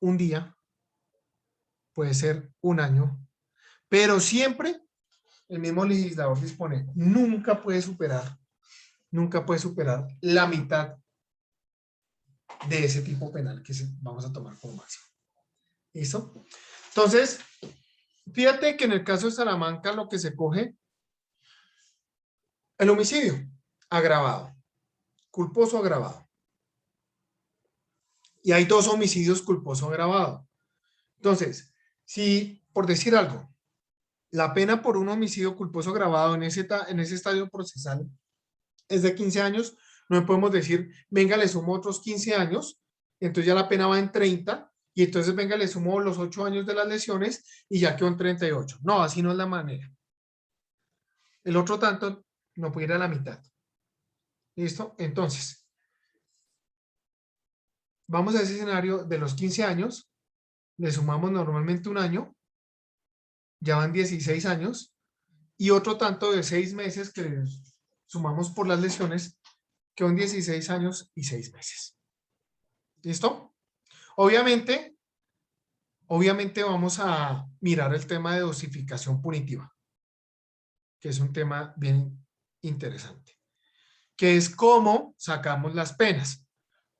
[SPEAKER 5] un día, puede ser un año, pero siempre el mismo legislador dispone, nunca puede superar la mitad de ese tipo penal que vamos a tomar como máximo. ¿Listo? Entonces, fíjate que en el caso de Salamanca lo que se coge, el homicidio agravado, culposo agravado. Y hay 2 homicidios culposo agravado. Entonces, si, por decir algo, la pena por un homicidio culposo agravado en ese estadio procesal es de 15 años, no podemos decir, venga, le sumo otros 15 años, entonces ya la pena va en 30, y entonces venga, le sumo los 8 años de las lesiones y ya quedó en 38. No, así no es la manera. El otro tanto no puede ir a la mitad. ¿Listo? Entonces, vamos a ese escenario de los 15 años, le sumamos normalmente un año, ya van 16 años, y otro tanto de 6 meses que sumamos por las lesiones, que son 16 años y 6 meses. ¿Listo? Obviamente vamos a mirar el tema de dosificación punitiva, que es un tema bien interesante, que es cómo sacamos las penas.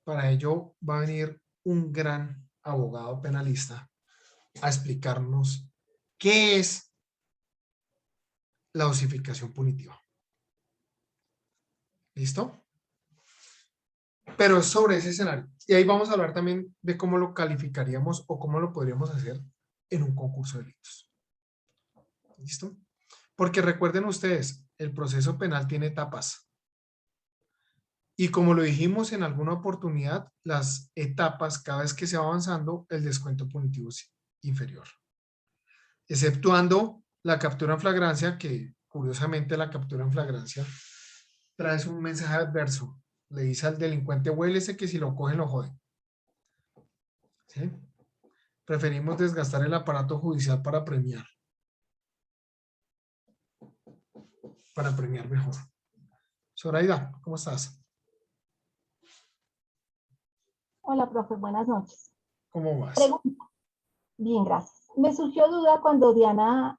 [SPEAKER 5] Para ello va a venir un gran abogado penalista a explicarnos qué es la dosificación punitiva. ¿Listo? Pero es sobre ese escenario. Y ahí vamos a hablar también de cómo lo calificaríamos o cómo lo podríamos hacer en un concurso de delitos. ¿Listo? Porque recuerden ustedes, el proceso penal tiene etapas. Y como lo dijimos en alguna oportunidad, las etapas, cada vez que se va avanzando, el descuento punitivo es inferior. Exceptuando la captura en flagrancia, que curiosamente la captura en flagrancia trae un mensaje adverso. Le dice al delincuente, huélese que si lo cogen lo joden. ¿Sí? Preferimos desgastar el aparato judicial para premiar. Para premiar mejor. Zoraida, ¿cómo estás?
[SPEAKER 12] Hola, profe, buenas noches.
[SPEAKER 5] ¿Cómo vas?
[SPEAKER 12] Pregunta. Bien, gracias. Me surgió duda cuando Diana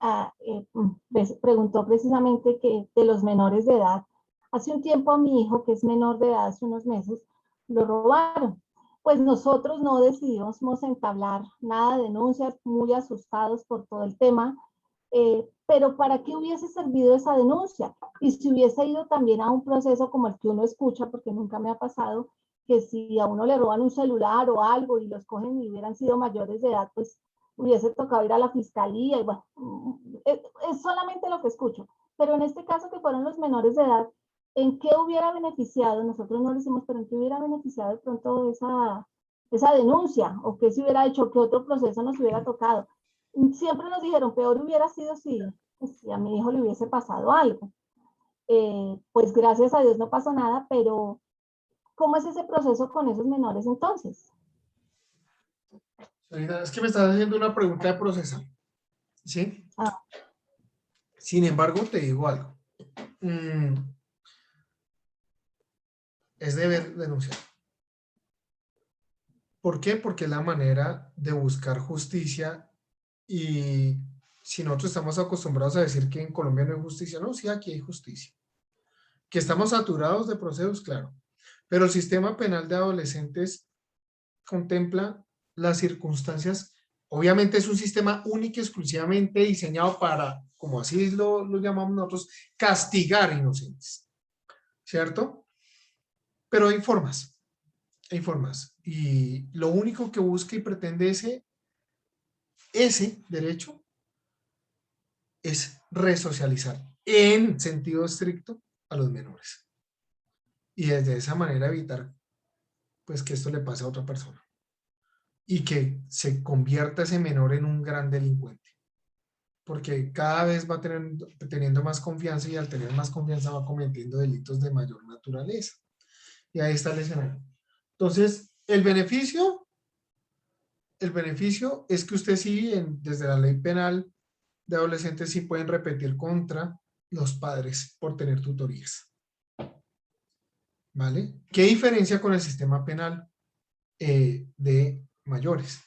[SPEAKER 12] preguntó precisamente que de los menores de edad. Hace un tiempo a mi hijo, que es menor de edad, hace unos meses, lo robaron. Pues nosotros no decidimos entablar nada de denuncias, muy asustados por todo el tema, pero ¿para qué hubiese servido esa denuncia? Y si hubiese ido también a un proceso como el que uno escucha, porque nunca me ha pasado, que si a uno le roban un celular o algo y los cogen y hubieran sido mayores de edad, pues hubiese tocado ir a la fiscalía y bueno, es solamente lo que escucho. Pero en este caso que fueron los menores de edad, ¿en qué hubiera beneficiado? Nosotros no lo hicimos, pero ¿en qué hubiera beneficiado de pronto esa denuncia? ¿O qué se hubiera hecho? ¿Qué otro proceso nos hubiera tocado? Siempre nos dijeron, peor hubiera sido si a mi hijo le hubiese pasado algo. Pues gracias a Dios no pasó nada, pero ¿cómo es ese proceso con esos menores entonces?
[SPEAKER 5] Es que me estás haciendo una pregunta de proceso. ¿Sí? Sin embargo, te digo algo. Es deber denunciar. ¿Por qué? Porque es la manera de buscar justicia, y si nosotros estamos acostumbrados a decir que en Colombia no hay justicia, no, sí, aquí hay justicia. Que estamos saturados de procesos, claro. Pero el sistema penal de adolescentes contempla las circunstancias. Obviamente es un sistema único y exclusivamente diseñado para, como así lo llamamos nosotros, castigar inocentes. ¿Cierto? Pero hay formas. Hay formas. Y lo único que busca y pretende ese derecho es resocializar en sentido estricto a los menores. Y desde esa manera evitar pues que esto le pase a otra persona. Y que se convierta ese menor en un gran delincuente. Porque cada vez va teniendo más confianza, y al tener más confianza va cometiendo delitos de mayor naturaleza. Y ahí está el escenario. Entonces, el beneficio es que usted sí, desde la ley penal de adolescentes, sí pueden repetir contra los padres por tener tutorías. ¿Vale? ¿Qué diferencia con el sistema penal de mayores?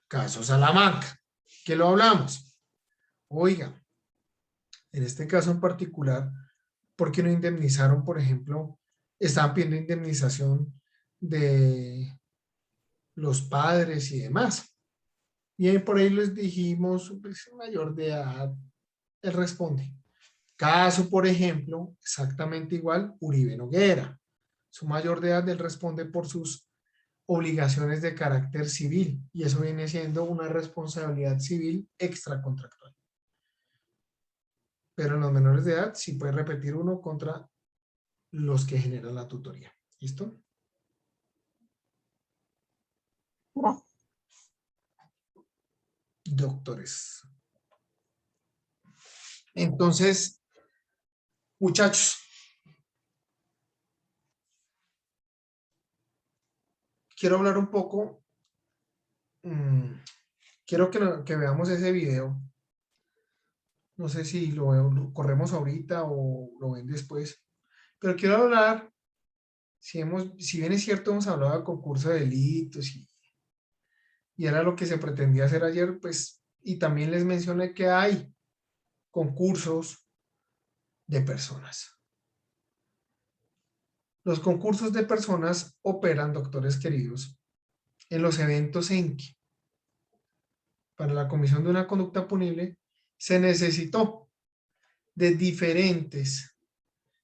[SPEAKER 5] Caso Salamanca, que lo hablamos. Oiga, en este caso en particular, ¿por qué no indemnizaron, por ejemplo, estaban pidiendo indemnización de los padres y demás? Y ahí por ahí les dijimos, pues, mayor de edad, él responde. Caso, por ejemplo, exactamente igual, Uribe Noguera. Su mayor de edad, él responde por sus obligaciones de carácter civil, y eso viene siendo una responsabilidad civil extracontractual. Pero en los menores de edad sí puede repetir uno contra los que generan la tutoría. ¿Listo?
[SPEAKER 12] Gracias.
[SPEAKER 5] Doctores. Entonces, muchachos, quiero hablar un poco, quiero que veamos ese video No sé si lo corremos ahorita o lo ven después. Pero quiero hablar, si bien es cierto, hemos hablado de concurso de delitos y era lo que se pretendía hacer ayer, pues, y también les mencioné que hay concursos de personas. Los concursos de personas operan, doctores queridos, en los eventos en que para la comisión de una conducta punible se necesitó de diferentes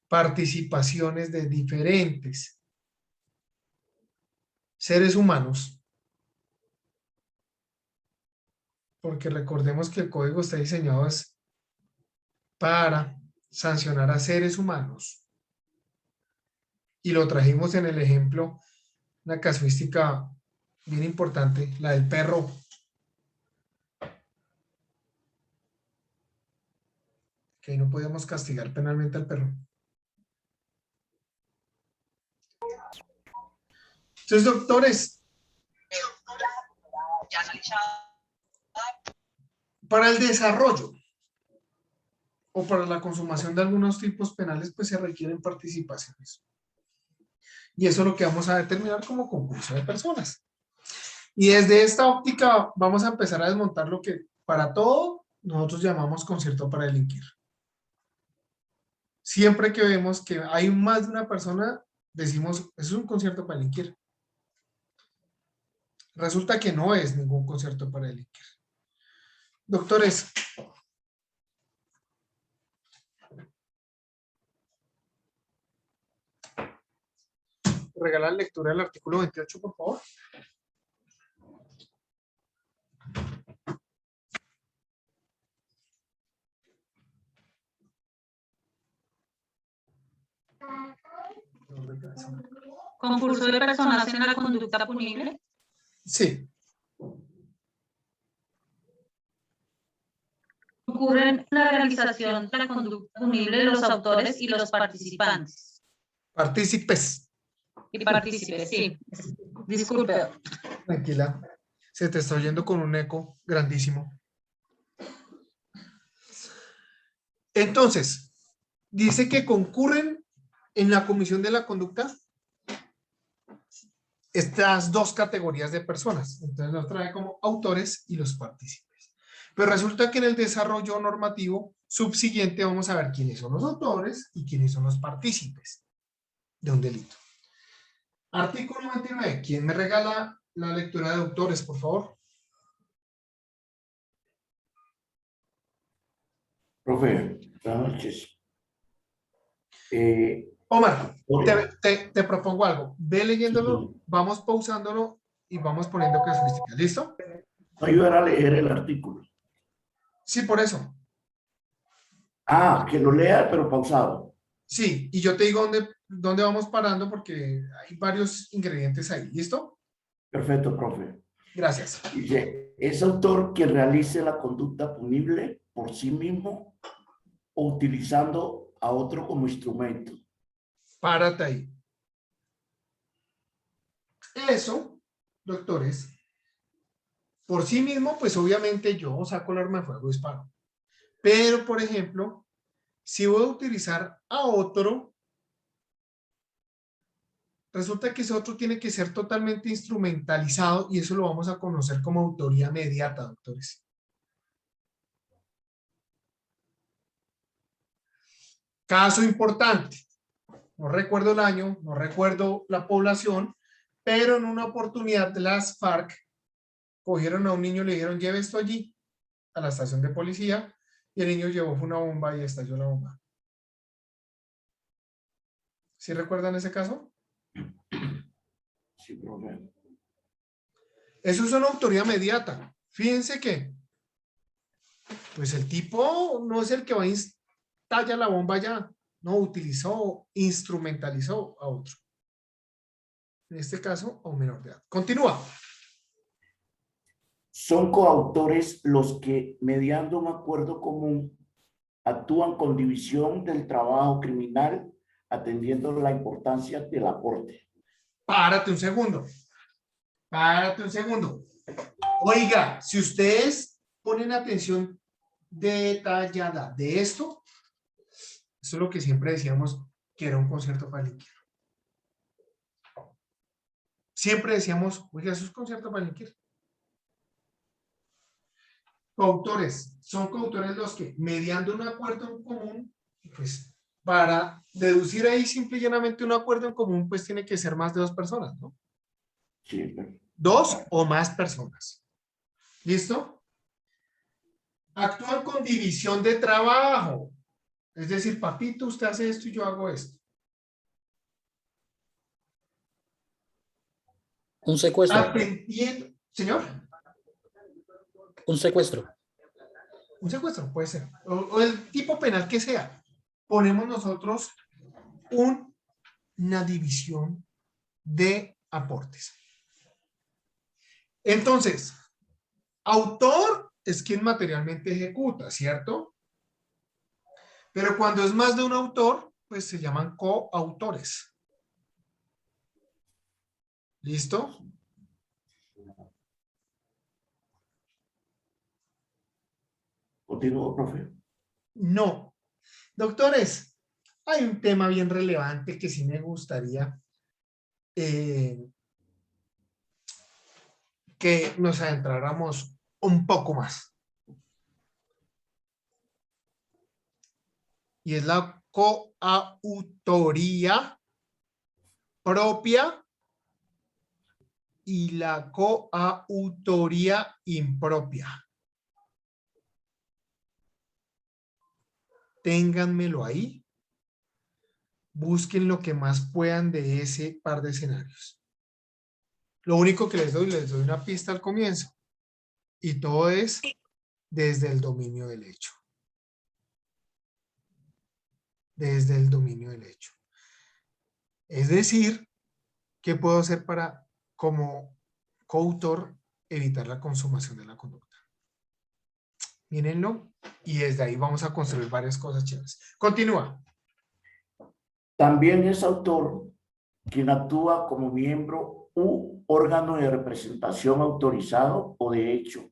[SPEAKER 5] participaciones de diferentes seres humanos, porque recordemos que el código está diseñado para sancionar a seres humanos, y lo trajimos en el ejemplo, una casuística bien importante, la del perro. Que no podíamos castigar penalmente al perro. Entonces, doctores, para el desarrollo o para la consumación de algunos tipos penales, pues se requieren participaciones. Y eso es lo que vamos a determinar como concurso de personas. Y desde esta óptica vamos a empezar a desmontar lo que para todo nosotros llamamos concierto para delinquir. Siempre que vemos que hay más de una persona, decimos, eso es un concierto para delinquir. Resulta que no es ningún concierto para delinquir. Doctores, regalar lectura del artículo 28, por favor.
[SPEAKER 3] Concurso de personas en la conducta punible.
[SPEAKER 5] Sí.
[SPEAKER 3] Concurren en la realización de la conducta punible los autores y los participantes.
[SPEAKER 5] Partícipes.
[SPEAKER 3] Y partícipes, sí. Disculpe.
[SPEAKER 5] Tranquila. Se te está oyendo con un eco grandísimo. Entonces, dice que concurren en la comisión de la conducta estas dos categorías de personas. Entonces nos trae como autores y los partícipes. Pero resulta que en el desarrollo normativo subsiguiente vamos a ver quiénes son los autores y quiénes son los partícipes de un delito. Artículo 29. ¿Quién me regala la lectura de autores, por favor?
[SPEAKER 13] Profe, buenas noches.
[SPEAKER 5] Omar, te propongo algo. Ve leyéndolo, vamos pausándolo y vamos poniendo casuísticas. ¿Listo?
[SPEAKER 13] Ayudar a leer el artículo.
[SPEAKER 5] Sí, por eso.
[SPEAKER 13] Ah, que lo lea, pero pausado.
[SPEAKER 5] Sí, y yo te digo dónde vamos parando porque hay varios ingredientes ahí. ¿Listo?
[SPEAKER 13] Perfecto, profe.
[SPEAKER 5] Gracias.
[SPEAKER 13] Dice, es autor quien realice la conducta punible por sí mismo o utilizando a otro como instrumento.
[SPEAKER 5] Párate ahí. Eso, doctores, por sí mismo, pues obviamente yo saco el arma de fuego y disparo. Pero, por ejemplo, si voy a utilizar a otro, resulta que ese otro tiene que ser totalmente instrumentalizado y eso lo vamos a conocer como autoría mediata, doctores. Caso importante. No recuerdo el año, no recuerdo la población, pero en una oportunidad las FARC cogieron a un niño y le dijeron, lleve esto allí, a la estación de policía, y el niño llevó una bomba y estalló la bomba. ¿Sí recuerdan ese caso?
[SPEAKER 13] Sí, profe.
[SPEAKER 5] Eso es una autoría mediata. Fíjense que, pues el tipo no es el que va a estallar la bomba ya. No, utilizó, instrumentalizó a otro. En este caso, a un menor de edad. Continúa.
[SPEAKER 13] Son coautores los que, mediando un acuerdo común, actúan con división del trabajo criminal, atendiendo la importancia del aporte.
[SPEAKER 5] Párate un segundo. Párate un segundo. Oiga, si ustedes ponen atención detallada de esto. Eso es lo que siempre decíamos que era un concierto palenquero. Siempre decíamos, oiga, eso es concierto palenquero. Coautores, son coautores los que, mediando un acuerdo en común, pues para deducir ahí simple y llanamente un acuerdo en común, pues tiene que ser más de 2 personas, ¿no?
[SPEAKER 13] Sí.
[SPEAKER 5] 2 o más personas. ¿Listo? Actúan con división de trabajo. Es decir, papito, usted hace esto y yo hago esto.
[SPEAKER 4] Un secuestro.
[SPEAKER 5] Atendiendo, señor.
[SPEAKER 4] Un secuestro.
[SPEAKER 5] Un secuestro, puede ser. O el tipo penal que sea. Ponemos nosotros una división de aportes. Entonces, autor es quien materialmente ejecuta, ¿cierto? Pero cuando es más de un autor, pues se llaman coautores. ¿Listo?
[SPEAKER 13] Continúo, profe.
[SPEAKER 5] No. Doctores, hay un tema bien relevante que sí me gustaría que nos adentráramos un poco más. Y es la coautoría propia y la coautoría impropia. Ténganmelo ahí. Busquen lo que más puedan de ese par de escenarios. Lo único que les doy una pista al comienzo. Y todo es desde el dominio del hecho. Desde el dominio del hecho. Es decir, ¿qué puedo hacer para, como coautor, evitar la consumación de la conducta? Mírenlo, y desde ahí vamos a construir varias cosas chéveres. Continúa.
[SPEAKER 13] También es autor quien actúa como miembro u órgano de representación autorizado o de hecho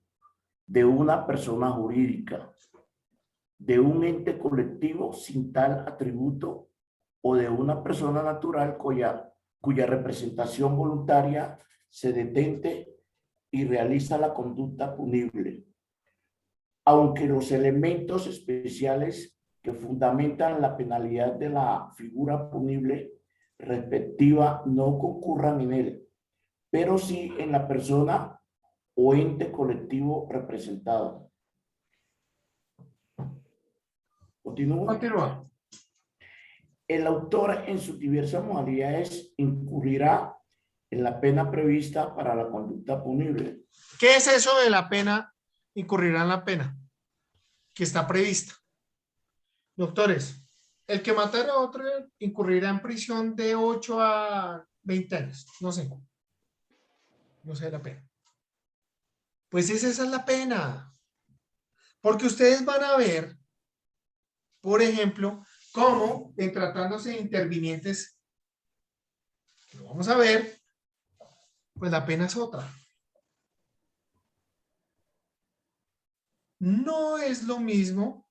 [SPEAKER 13] de una persona jurídica, de un ente colectivo sin tal atributo o de una persona natural cuya representación voluntaria se detente y realiza la conducta punible. Aunque los elementos especiales que fundamentan la penalidad de la figura punible respectiva no concurran en él, pero sí en la persona o ente colectivo representado.
[SPEAKER 5] Continúa.
[SPEAKER 13] El autor en sus diversas modalidades incurrirá en la pena prevista para la conducta punible.
[SPEAKER 5] ¿Qué es eso de la pena? Incurrirá en la pena que está prevista. Doctores, el que matara a otro incurrirá en prisión de 8 a 20 años. No sé. No sé la pena. Pues esa es la pena. Porque ustedes van a ver, por ejemplo, cómo en tratándose de intervinientes, lo vamos a ver, pues la pena es otra. No es lo mismo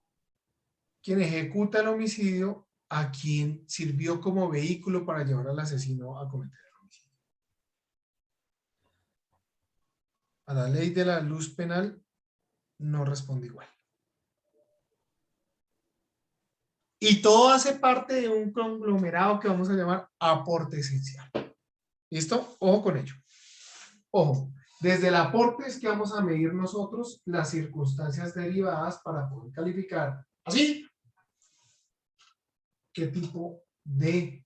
[SPEAKER 5] quien ejecuta el homicidio a quien sirvió como vehículo para llevar al asesino a cometer el homicidio. A la ley de la luz penal no responde igual. Y todo hace parte de un conglomerado que vamos a llamar aporte esencial. ¿Listo? Ojo con ello. Ojo. Desde el aporte es que vamos a medir nosotros las circunstancias derivadas para poder calificar así qué tipo de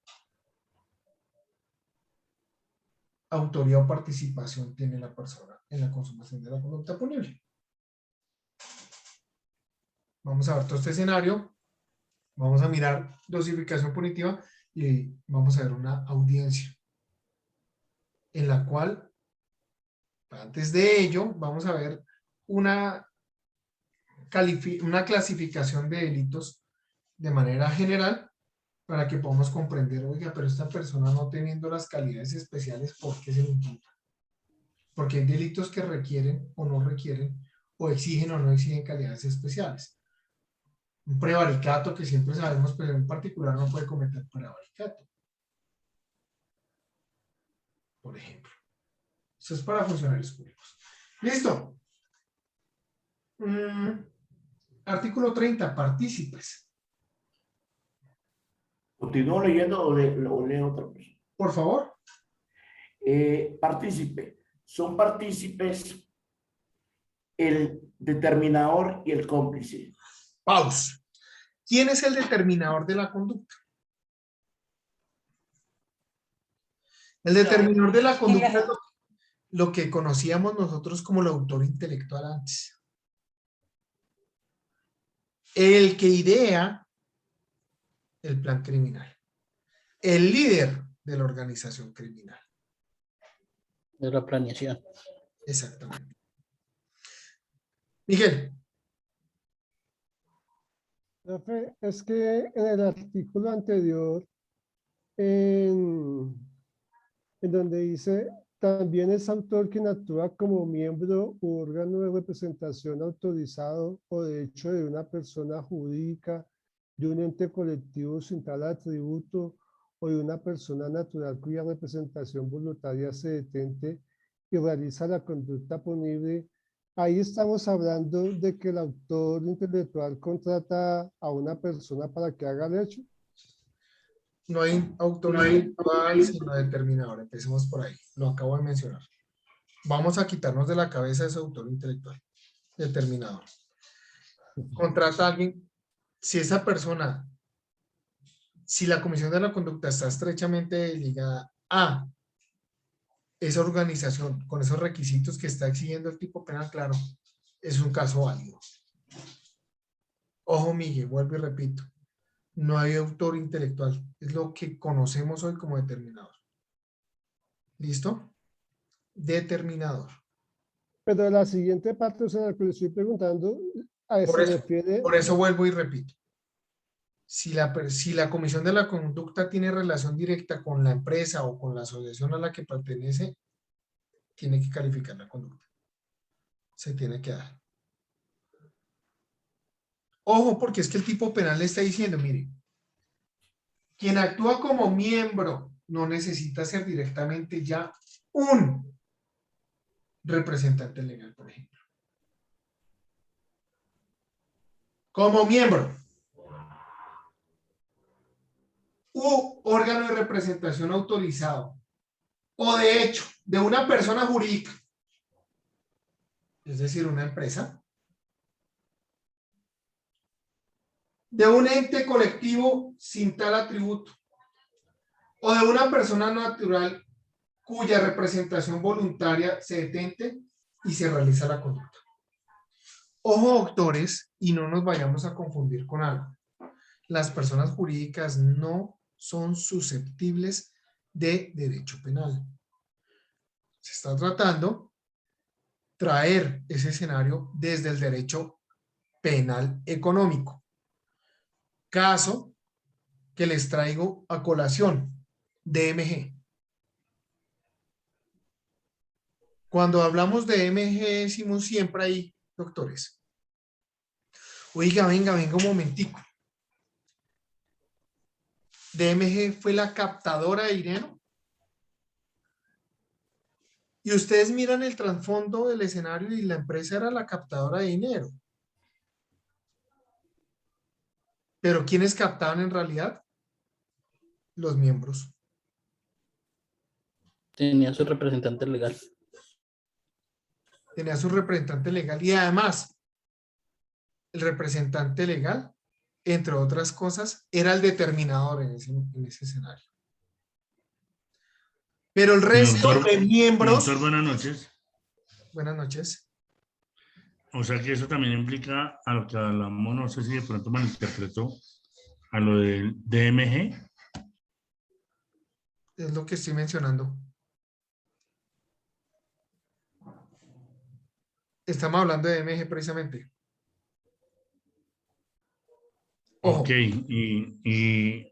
[SPEAKER 5] autoría o participación tiene la persona en la consumación de la conducta punible. Vamos a ver todo este escenario, vamos a mirar dosificación punitiva y vamos a ver una audiencia en la cual, antes de ello, vamos a ver una clasificación de delitos de manera general para que podamos comprender, oiga, pero esta persona no teniendo las calidades especiales, ¿por qué se le imputa? Porque hay delitos que requieren o no requieren o exigen o no exigen calidades especiales. Un prevaricato que siempre sabemos, pero en particular no puede cometer prevaricato. Por ejemplo. Eso es para funcionarios públicos. ¿Listo? Artículo 30, partícipes.
[SPEAKER 13] ¿Continúo leyendo o leo otra cosa?
[SPEAKER 5] Por favor.
[SPEAKER 13] Partícipe. Son partícipes el determinador y el cómplice.
[SPEAKER 5] Pausa. ¿Quién es el determinador de la conducta? El determinador de la conducta es lo que conocíamos nosotros como el autor intelectual antes. El que idea el plan criminal. El líder de la organización criminal.
[SPEAKER 4] De la planeación.
[SPEAKER 5] Exactamente. Miguel.
[SPEAKER 10] Profe, es que en el artículo anterior, en donde dice, también es autor quien actúa como miembro u órgano de representación autorizado o de hecho de una persona jurídica, de un ente colectivo sin tal atributo o de una persona natural cuya representación voluntaria se detente y realiza la conducta punible. Ahí estamos hablando de que el autor intelectual contrata a una persona para que haga el hecho.
[SPEAKER 5] No hay autor intelectual, sino determinador. Empecemos por ahí. Lo acabo de mencionar. Vamos a quitarnos de la cabeza ese autor intelectual. Determinador. Contrata a alguien. Si esa persona, si la comisión de la conducta está estrechamente ligada a esa organización con esos requisitos que está exigiendo el tipo penal, claro, es un caso válido. Ojo, Miguel, vuelvo y repito. No hay autor intelectual. Es lo que conocemos hoy como determinador. ¿Listo? Determinador.
[SPEAKER 10] Pero la siguiente parte, o sea, la que le estoy preguntando, a eso se refiere.
[SPEAKER 5] Por eso vuelvo y repito. Si la comisión de la conducta tiene relación directa con la empresa o con la asociación a la que pertenece, tiene que calificar la conducta. Se tiene que dar. Ojo, porque es que el tipo penal le está diciendo, mire, quien actúa como miembro no necesita ser directamente ya un representante legal, por ejemplo. Como miembro u órgano de representación autorizado o de hecho de una persona jurídica, es decir, una empresa, de un ente colectivo sin tal atributo o de una persona natural cuya representación voluntaria se detente y se realiza la conducta. Ojo, doctores, y no nos vayamos a confundir con algo. Las personas jurídicas no son susceptibles de derecho penal. Se está tratando traer ese escenario desde el derecho penal económico. Caso que les traigo a colación, DMG. Cuando hablamos de DMG decimos siempre ahí, doctores, oiga, venga un momentico. DMG fue la captadora de dinero. Y ustedes miran el trasfondo del escenario y la empresa era la captadora de dinero. Pero ¿quiénes captaban en realidad? Los miembros.
[SPEAKER 4] Tenía su representante legal.
[SPEAKER 5] Tenía su representante legal y además el representante legal, entre otras cosas, era el determinador en ese escenario. Pero el resto de miembros...
[SPEAKER 14] Doctor, buenas noches.
[SPEAKER 5] Buenas noches.
[SPEAKER 14] O sea que eso también implica a lo que hablamos, no sé si de pronto malinterpretó, a lo del DMG.
[SPEAKER 5] Es lo que estoy mencionando. Estamos hablando de DMG precisamente.
[SPEAKER 14] Ojo. Ok, y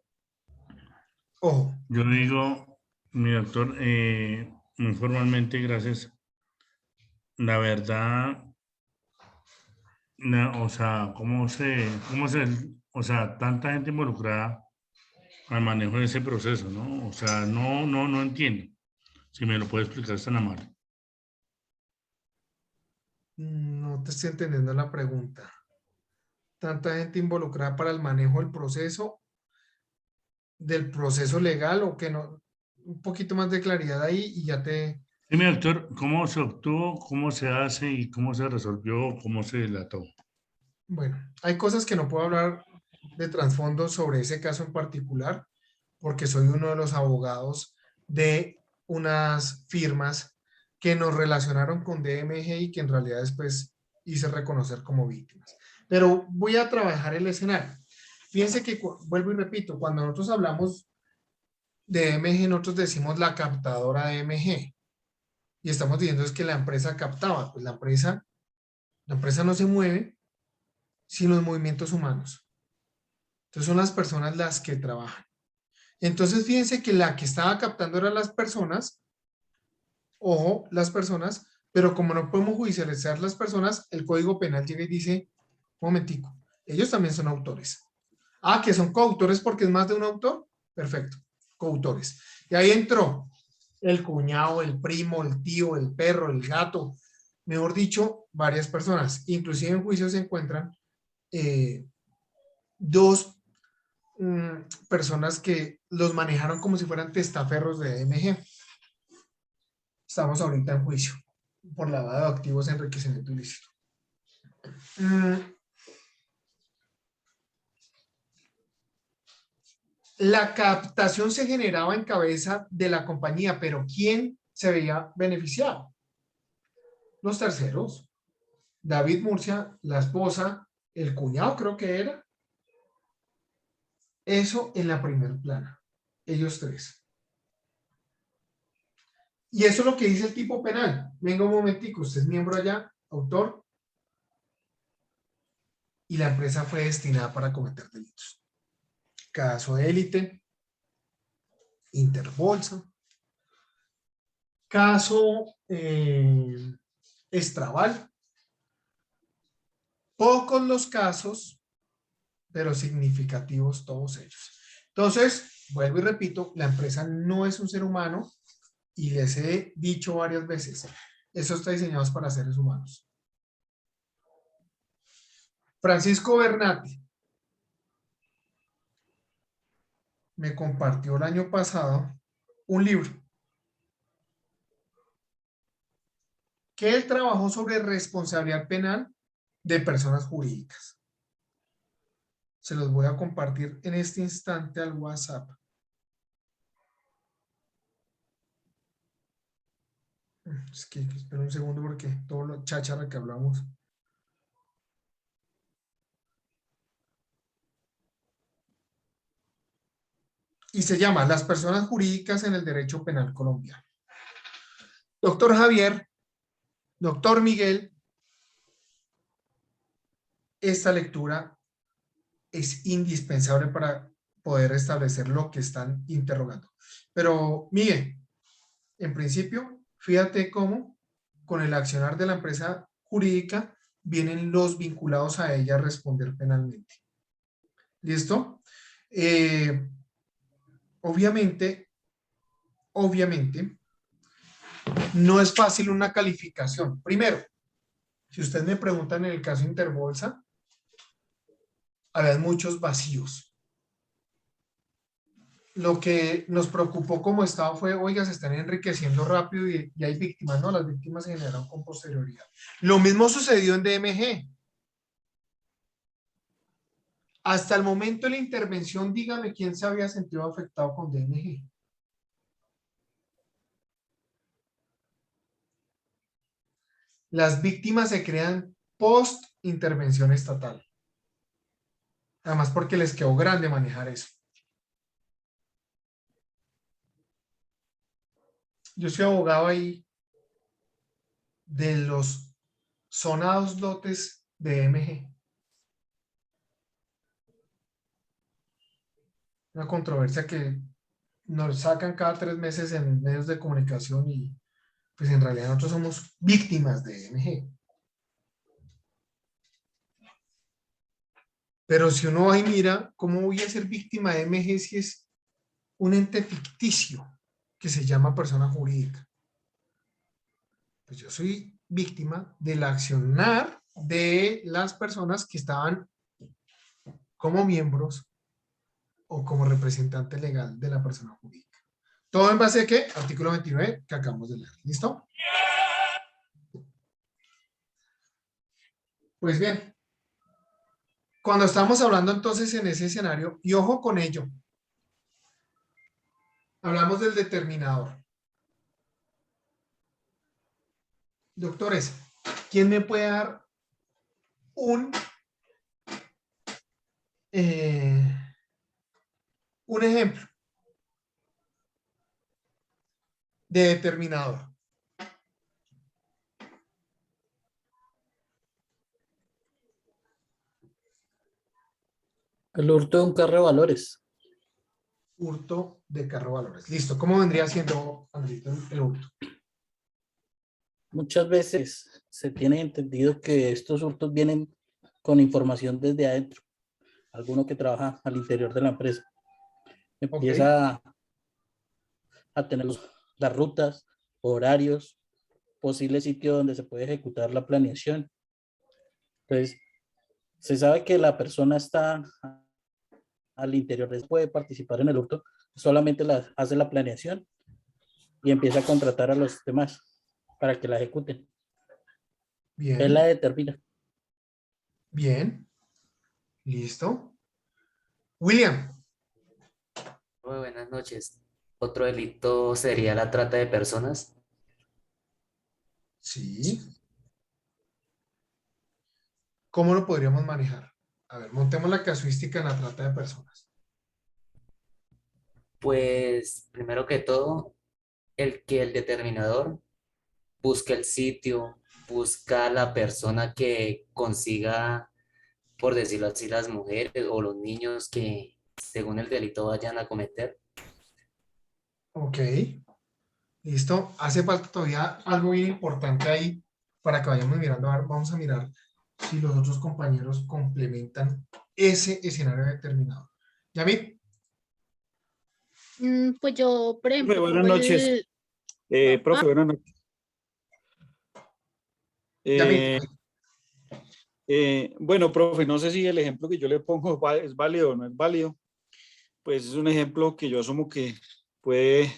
[SPEAKER 5] ojo.
[SPEAKER 14] Yo digo, mi doctor, muy formalmente, gracias. La verdad, o sea, o sea, tanta gente involucrada al manejo de ese proceso, ¿no? O sea, no entiendo. Si me lo puede explicar, es tan amable.
[SPEAKER 5] No te estoy entendiendo la pregunta. ¿Tanta gente involucrada para el manejo del proceso legal o que no? Un poquito más de claridad ahí y ya te...
[SPEAKER 14] Dime, doctor, ¿cómo se obtuvo, cómo se hace y cómo se resolvió, cómo se delató?
[SPEAKER 5] Bueno, hay cosas que no puedo hablar de trasfondo sobre ese caso en particular porque soy uno de los abogados de unas firmas que nos relacionaron con DMG y que en realidad después hice reconocer como víctimas. Pero voy a trabajar el escenario. Fíjense que, vuelvo y repito, cuando nosotros hablamos de DMG, nosotros decimos la captadora DMG. Y estamos diciendo es que la empresa captaba. Pues la empresa no se mueve sin los movimientos humanos. Entonces son las personas las que trabajan. Entonces fíjense que la que estaba captando eran las personas, ojo, las personas, pero como no podemos judicializar las personas, el Código Penal llega y dice, un momentico, ellos también son autores. Ah, que son coautores porque es más de un autor. Perfecto, coautores. Y ahí entró el cuñado, el primo, el tío, el perro, el gato, mejor dicho, varias personas. Inclusive en juicio se encuentran dos personas que los manejaron como si fueran testaferros de DMG. Estamos ahorita en juicio por lavado de activos, enriquecimiento ilícito. La captación se generaba en cabeza de la compañía, pero ¿quién se veía beneficiado? Los terceros. David Murcia, la esposa, el cuñado creo que era. Eso en la primera plana. Ellos tres. Y eso es lo que dice el tipo penal. Venga un momentico, usted es miembro allá, autor, y la empresa fue destinada para cometer delitos. Caso de élite, Interbolsa, caso Extraval. Pocos los casos, pero significativos todos ellos. Entonces, vuelvo y repito, la empresa no es un ser humano y les he dicho varias veces, eso está diseñado para seres humanos. Francisco Bernati me compartió el año pasado un libro que él trabajó sobre responsabilidad penal de personas jurídicas. Se los voy a compartir en este instante al WhatsApp. Es que espera un segundo porque todo lo cháchara que hablamos. Y se llama Las personas jurídicas en el derecho penal colombiano. Doctor Javier, doctor Miguel, esta lectura es indispensable para poder establecer lo que están interrogando. Pero Miguel, en principio, fíjate cómo con el accionar de la empresa jurídica vienen los vinculados a ella a responder penalmente. ¿Listo? Obviamente, no es fácil una calificación. Primero, si ustedes me preguntan en el caso Interbolsa, había muchos vacíos. Lo que nos preocupó como Estado fue, oiga, se están enriqueciendo rápido y hay víctimas. No, las víctimas se generaron con posterioridad. Lo mismo sucedió en DMG. Hasta el momento de la intervención, dígame quién se había sentido afectado con DMG. Las víctimas se crean post intervención estatal. Además porque les quedó grande manejar eso. Yo soy abogado ahí de los sonados lotes de DMG. Una controversia que nos sacan cada 3 meses en medios de comunicación y pues en realidad nosotros somos víctimas de DMG. Pero si uno va y mira, ¿cómo voy a ser víctima de MG si es un ente ficticio que se llama persona jurídica? Pues yo soy víctima del accionar de las personas que estaban como miembros o como representante legal de la persona jurídica. ¿Todo en base a qué? Artículo 29 que acabamos de leer. ¿Listo? Pues bien, cuando estamos hablando entonces en ese escenario, y ojo con ello, hablamos del determinador. Doctores, ¿quién me puede dar un ejemplo de determinador?
[SPEAKER 4] El hurto de un carro de valores.
[SPEAKER 5] Hurto de carro de valores. Listo. ¿Cómo vendría siendo, Andrito, el hurto?
[SPEAKER 4] Muchas veces se tiene entendido que estos hurtos vienen con información desde adentro. Alguno que trabaja al interior de la empresa empieza a tener las rutas, horarios, posibles sitios donde se puede ejecutar la planeación. Entonces, se sabe que la persona está al interior, puede participar en el hurto, solamente hace la planeación y empieza a contratar a los demás para que la ejecuten.
[SPEAKER 5] Bien.
[SPEAKER 4] Él la determina.
[SPEAKER 5] Bien. Listo. William.
[SPEAKER 15] Muy buenas noches. Otro delito sería la trata de personas.
[SPEAKER 5] Sí. ¿Cómo lo podríamos manejar? A ver, montemos la casuística en la trata de personas.
[SPEAKER 15] Pues, primero que todo, el determinador busca el sitio, busca la persona que consiga, por decirlo así, las mujeres o los niños que según el delito vayan a cometer.
[SPEAKER 5] Ok. Listo. Hace falta todavía algo bien importante ahí para que vayamos mirando. A ver, vamos a mirar si los otros compañeros complementan ese escenario determinado. ¿Yamit?
[SPEAKER 8] Pues yo, por ejemplo,
[SPEAKER 16] Buenas noches. Profe, buenas noches. Bueno, profe, no sé si el ejemplo que yo le pongo es válido o no es válido. Pues es un ejemplo que yo asumo que puede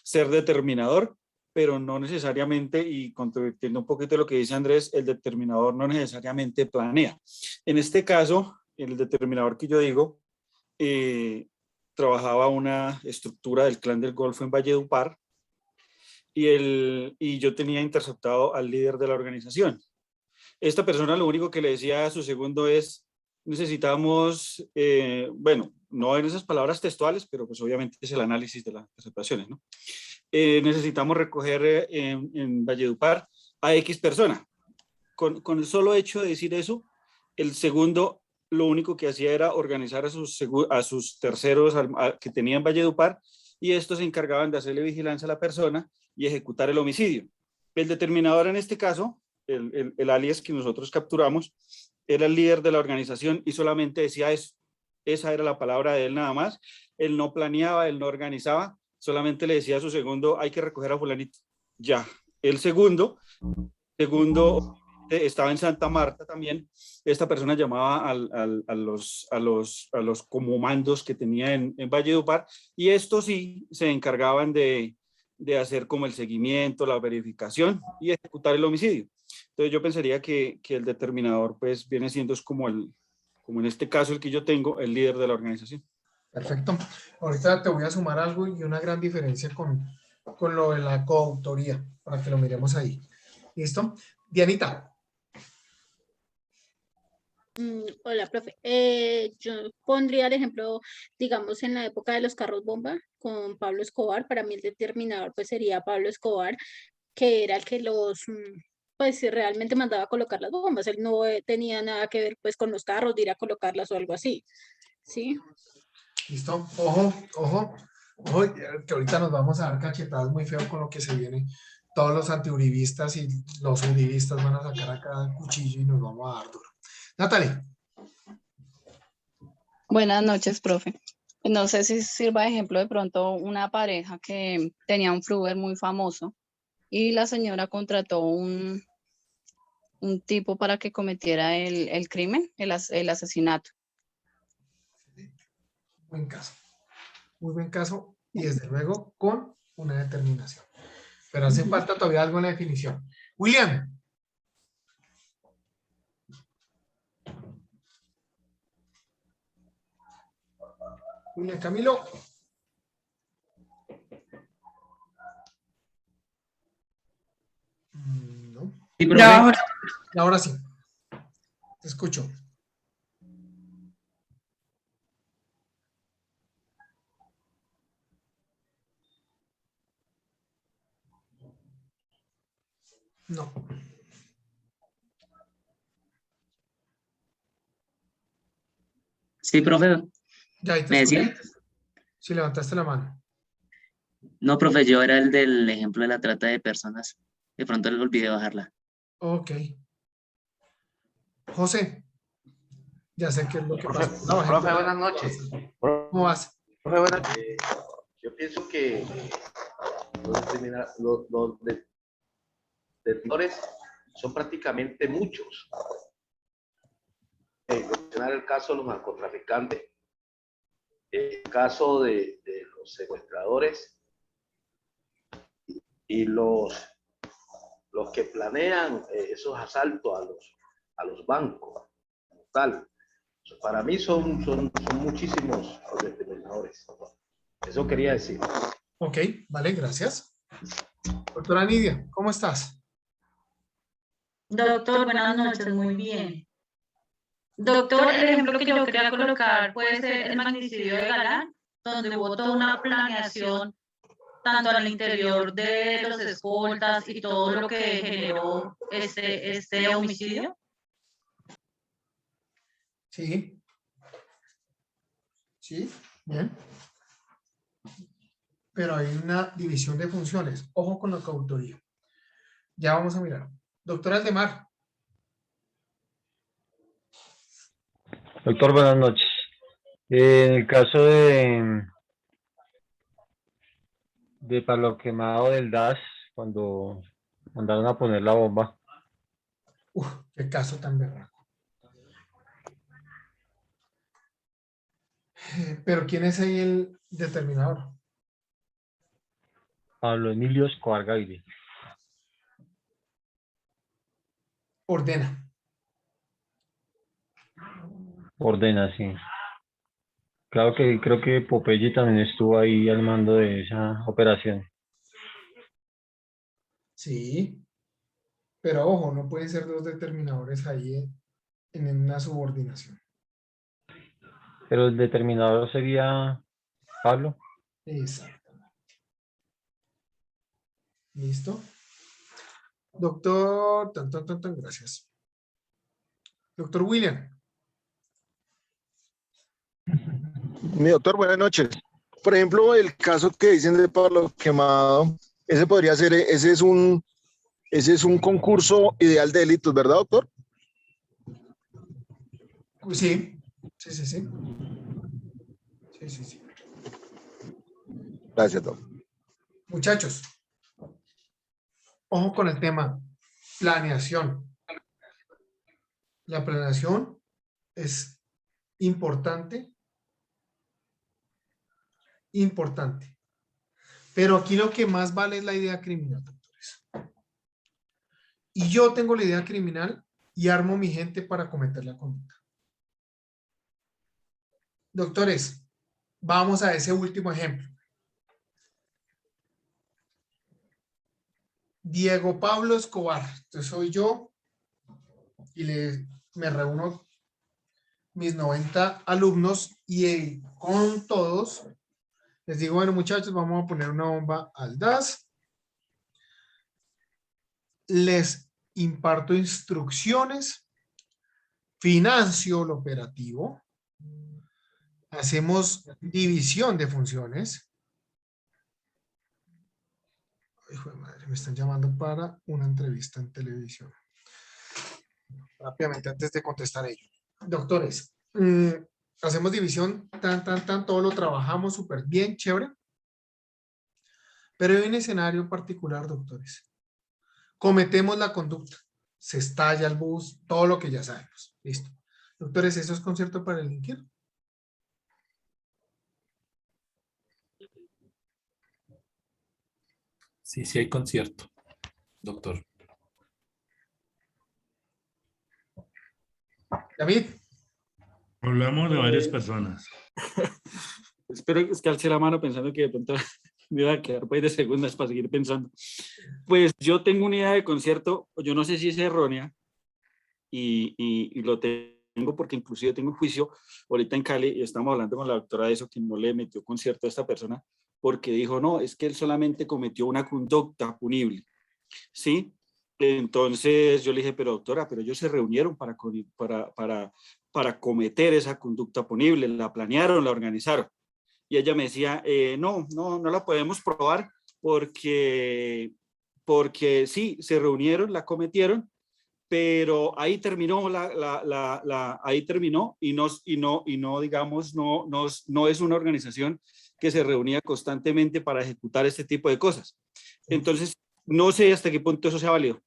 [SPEAKER 16] ser determinador, pero no necesariamente, y contribuyendo un poquito de lo que dice Andrés, el determinador no necesariamente planea. En este caso, el determinador que yo digo, trabajaba una estructura del Clan del Golfo en Valledupar y yo tenía interceptado al líder de la organización. Esta persona lo único que le decía a su segundo es, necesitamos, bueno, no en esas palabras textuales, pero pues obviamente es el análisis de las interceptaciones, ¿no? Necesitamos recoger en Valledupar a X persona. Con el solo hecho de decir eso, el segundo lo único que hacía era organizar a sus terceros que tenían Valledupar, y estos se encargaban de hacerle vigilancia a la persona y ejecutar el homicidio. El determinador en este caso, el alias que nosotros capturamos, era el líder de la organización y solamente decía eso. Esa era la palabra de él nada más. Él no planeaba, él no organizaba, solamente le decía a su segundo, hay que recoger a fulanito. Ya. El segundo estaba en Santa Marta también. Esta persona llamaba a los comandos que tenía en Valledupar, y estos sí se encargaban de hacer como el seguimiento, la verificación y ejecutar el homicidio. Entonces yo pensaría que el determinador pues viene siendo como en este caso el que yo tengo, el líder de la organización.
[SPEAKER 5] Perfecto. Ahorita te voy a sumar algo y una gran diferencia con lo de la coautoría, para que lo miremos ahí. ¿Listo? Dianita.
[SPEAKER 8] Hola, profe. Yo pondría el ejemplo, digamos, en la época de los carros bomba con Pablo Escobar. Para mí el determinador pues sería Pablo Escobar, que era el que pues realmente mandaba a colocar las bombas. Él no tenía nada que ver pues con los carros, de ir a colocarlas o algo así. ¿Sí?
[SPEAKER 5] Listo. Ojo, que ahorita nos vamos a dar cachetadas muy feo con lo que se viene. Todos los antiuribistas y los uribistas van a sacar acá cuchillo y nos vamos a dar duro. Natalie.
[SPEAKER 17] Buenas noches, profe. No sé si sirva de ejemplo de pronto una pareja que tenía un fruver muy famoso y la señora contrató un tipo para que cometiera el crimen, el asesinato.
[SPEAKER 5] Buen caso. Muy buen caso y desde luego con una determinación. Pero hace falta todavía algo en la definición. William. William Camilo. No.
[SPEAKER 18] Sí, profe.
[SPEAKER 5] Ahora sí. Te escucho. No.
[SPEAKER 18] Sí, profe.
[SPEAKER 5] Ya ahí te
[SPEAKER 18] ¿Me
[SPEAKER 5] escucho.
[SPEAKER 18] decía?
[SPEAKER 5] Si levantaste la mano.
[SPEAKER 18] No, profe, yo era el del ejemplo de la trata de personas. De pronto le olvidé bajarla.
[SPEAKER 5] Ok. José. Ya sé qué es lo que
[SPEAKER 7] Profe,
[SPEAKER 5] pasa. No,
[SPEAKER 7] profe, buenas noches.
[SPEAKER 5] ¿Cómo vas?
[SPEAKER 7] Profe, buenas noches. Yo pienso que los determinadores son prácticamente muchos. Mencionar el caso de los narcotraficantes, el caso de los secuestradores y los que planean esos asaltos a los bancos, como tal. Para mí son muchísimos los determinadores. Eso quería decir.
[SPEAKER 5] Ok, vale, gracias. Doctora Nidia, ¿cómo estás?
[SPEAKER 3] Doctor, buenas noches, muy bien. Doctor, el ejemplo que yo quería colocar puede ser el magnicidio de Galán, donde hubo toda una planeación tanto al interior de los escoltas y todo lo que generó este homicidio.
[SPEAKER 5] Sí. Sí, bien. Pero hay una división de funciones. Ojo con la coautoría. Ya vamos a mirar. Doctora Aldemar.
[SPEAKER 19] Doctor, buenas noches. En el caso de Palo Quemado del DAS, cuando mandaron a poner la bomba.
[SPEAKER 5] Qué caso tan berraco. Pero ¿quién es ahí el determinador?
[SPEAKER 19] Pablo Emilio Escobar Gaviria.
[SPEAKER 5] Ordena.
[SPEAKER 19] Ordena, sí. Claro que creo que Popeye también estuvo ahí al mando de esa operación.
[SPEAKER 5] Sí. Pero ojo, no pueden ser dos determinadores ahí en una subordinación.
[SPEAKER 19] Pero el determinador sería Pablo.
[SPEAKER 5] Exactamente. ¿Listo? Doctor, gracias. Doctor William.
[SPEAKER 20] Mi doctor, buenas noches. Por ejemplo, el caso que dicen de Pablo Quemado, ese podría ser, ese es un concurso ideal de delitos, ¿verdad, doctor?
[SPEAKER 5] Sí, sí, sí, sí. Sí, sí, sí.
[SPEAKER 20] Gracias, doctor.
[SPEAKER 5] Muchachos, ojo con el tema planeación. La planeación es importante. Pero aquí lo que más vale es la idea criminal, doctores. Y yo tengo la idea criminal y armo mi gente para cometer la conducta. Doctores, vamos a ese último ejemplo. Diego Pablo Escobar. Entonces soy yo y me reúno mis 90 alumnos y con todos les digo, bueno, muchachos, vamos a poner una bomba al DAS. Les imparto instrucciones, financio el operativo, hacemos división de funciones. Hijo de madre, me están llamando para una entrevista en televisión. Rápidamente, antes de contestar ello. Doctores, hacemos división, todo lo trabajamos súper bien, chévere. Pero hay un escenario en particular, doctores. Cometemos la conducta, se estalla el bus, todo lo que ya sabemos. Listo. Doctores, ¿eso es concierto para delinquir?
[SPEAKER 2] Sí, sí hay concierto, doctor.
[SPEAKER 5] David.
[SPEAKER 14] Hablamos de varias personas.
[SPEAKER 16] Espero es que alce la mano pensando que de pronto me iba a quedar pues de segundas para seguir pensando. Pues yo tengo una idea de concierto, yo no sé si es errónea, y lo tengo porque inclusive tengo un juicio ahorita en Cali y estamos hablando con la doctora de eso, que no le metió concierto a esta persona porque dijo, no, es que él solamente cometió una conducta punible, ¿sí? Entonces yo le dije, pero doctora, pero ellos se reunieron para cometer esa conducta punible, la planearon, la organizaron. Y ella me decía, no la podemos probar porque sí, se reunieron, la cometieron, pero ahí terminó ahí terminó y no digamos, no es una organización que se reunía constantemente para ejecutar este tipo de cosas. Entonces, no sé hasta qué punto eso sea válido.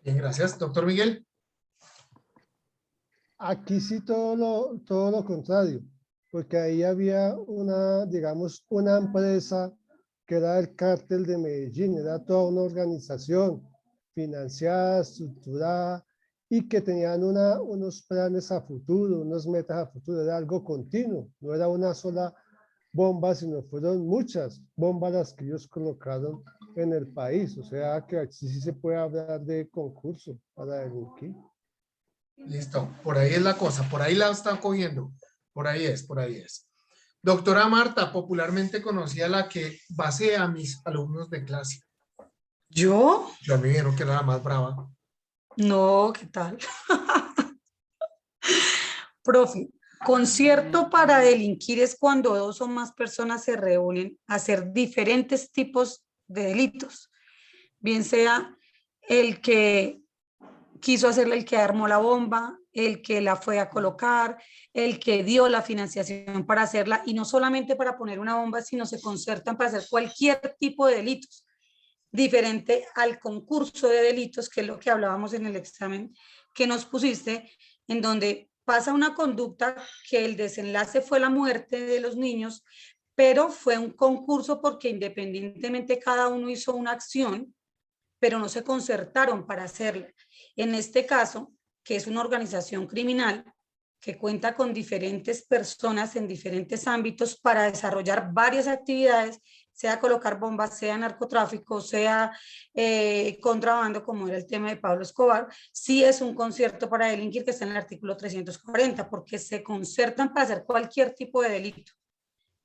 [SPEAKER 5] Bien, gracias. Doctor Miguel.
[SPEAKER 10] Aquí sí todo lo contrario, porque ahí había digamos, una empresa que era el cártel de Medellín, era toda una organización financiada, estructurada, y que tenían unos planes a futuro, unas metas a futuro, era algo continuo, no era una sola bomba, sino fueron muchas bombas las que ellos colocaron en el país, o sea que aquí sí se puede hablar de concurso para delinquir.
[SPEAKER 5] Listo, por ahí es la cosa, por ahí la están cogiendo, por ahí es. Doctora Marta, popularmente conocida la que basea a mis alumnos de clase.
[SPEAKER 3] ¿Yo?
[SPEAKER 5] Yo a mí me dijeron que era la más brava.
[SPEAKER 3] No, ¿qué tal? Profe, concierto para delinquir es cuando dos o más personas se reúnen a hacer diferentes tipos de delitos, bien sea el que quiso hacerle, el que armó la bomba, el que la fue a colocar, el que dio la financiación para hacerla, y no solamente para poner una bomba, sino se concertan para hacer cualquier tipo de delitos, diferente al concurso de delitos, que es lo que hablábamos en el examen que nos pusiste, en donde pasa una conducta que el desenlace fue la muerte de los niños, pero fue un concurso porque independientemente cada uno hizo una acción, pero no se concertaron para hacerla. En este caso, que es una organización criminal que cuenta con diferentes personas en diferentes ámbitos para desarrollar varias actividades, sea colocar bombas, sea narcotráfico, sea contrabando, como era el tema de Pablo Escobar, sí es un concierto para delinquir que está en el artículo 340, porque se concertan para hacer cualquier tipo de delito.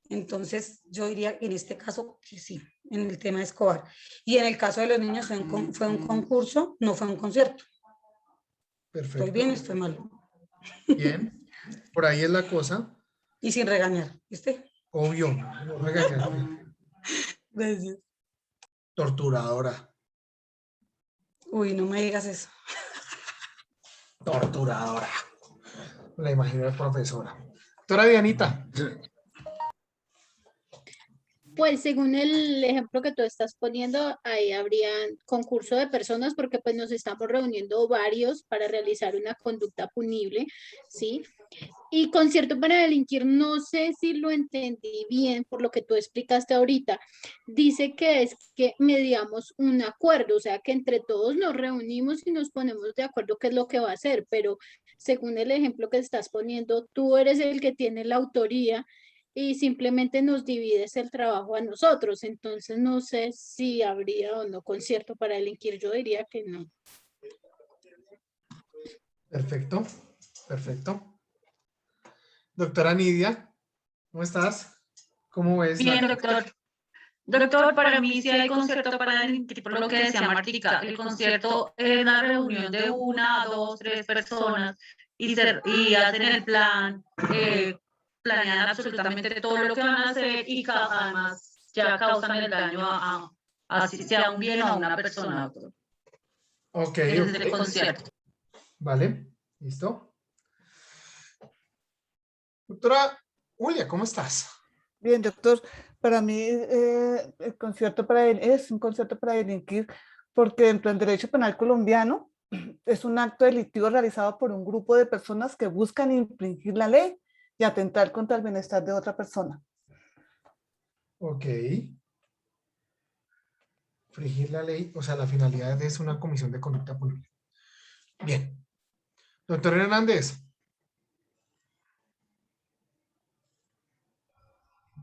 [SPEAKER 3] Entonces, yo diría en este caso que sí, en el tema de Escobar. Y en el caso de los niños fue un concurso, no fue un concierto.
[SPEAKER 5] Perfecto.
[SPEAKER 3] ¿Estoy bien o estoy mal?
[SPEAKER 5] Bien, por ahí es la cosa.
[SPEAKER 3] Y sin regañar, ¿viste?
[SPEAKER 5] Obvio, no regañar.
[SPEAKER 3] Gracias.
[SPEAKER 5] Torturadora.
[SPEAKER 3] Uy, no me digas eso.
[SPEAKER 5] Torturadora. La imagino de profesora. Doctora Dianita.
[SPEAKER 8] Pues según el ejemplo que tú estás poniendo, ahí habría concurso de personas porque pues nos estamos reuniendo varios para realizar una conducta punible, ¿sí? Y concierto para delinquir, no sé si lo entendí bien por lo que tú explicaste ahorita. Dice que es que mediamos un acuerdo, o sea que entre todos nos reunimos y nos ponemos de acuerdo qué es lo que va a hacer, pero según el ejemplo que estás poniendo, tú eres el que tiene la autoría y simplemente nos divides el trabajo a nosotros. Entonces no sé si habría o no concierto para delinquir, yo diría que no.
[SPEAKER 5] Perfecto, perfecto. Doctora Nidia, ¿cómo estás? ¿Cómo ves?
[SPEAKER 21] Bien, doctor. Doctor, para mí sí hay concierto para delinquir, por lo que decía Martica, el concierto es la reunión de 1, 2, 3 personas y hacen el plan, planean absolutamente todo lo que van a hacer y además ya causan el daño así sea un bien o a una persona. Doctor.
[SPEAKER 5] Ok.
[SPEAKER 21] Ese es el concierto.
[SPEAKER 5] Vale, listo. Doctora Julia, ¿cómo estás?
[SPEAKER 11] Bien, doctor. Para mí el concierto para él es un concierto para delinquir porque dentro del derecho penal colombiano es un acto delictivo realizado por un grupo de personas que buscan infringir la ley y atentar contra el bienestar de otra persona.
[SPEAKER 5] Ok. Infringir la ley, o sea, la finalidad es una comisión de conducta punible. Bien. Doctor Hernández.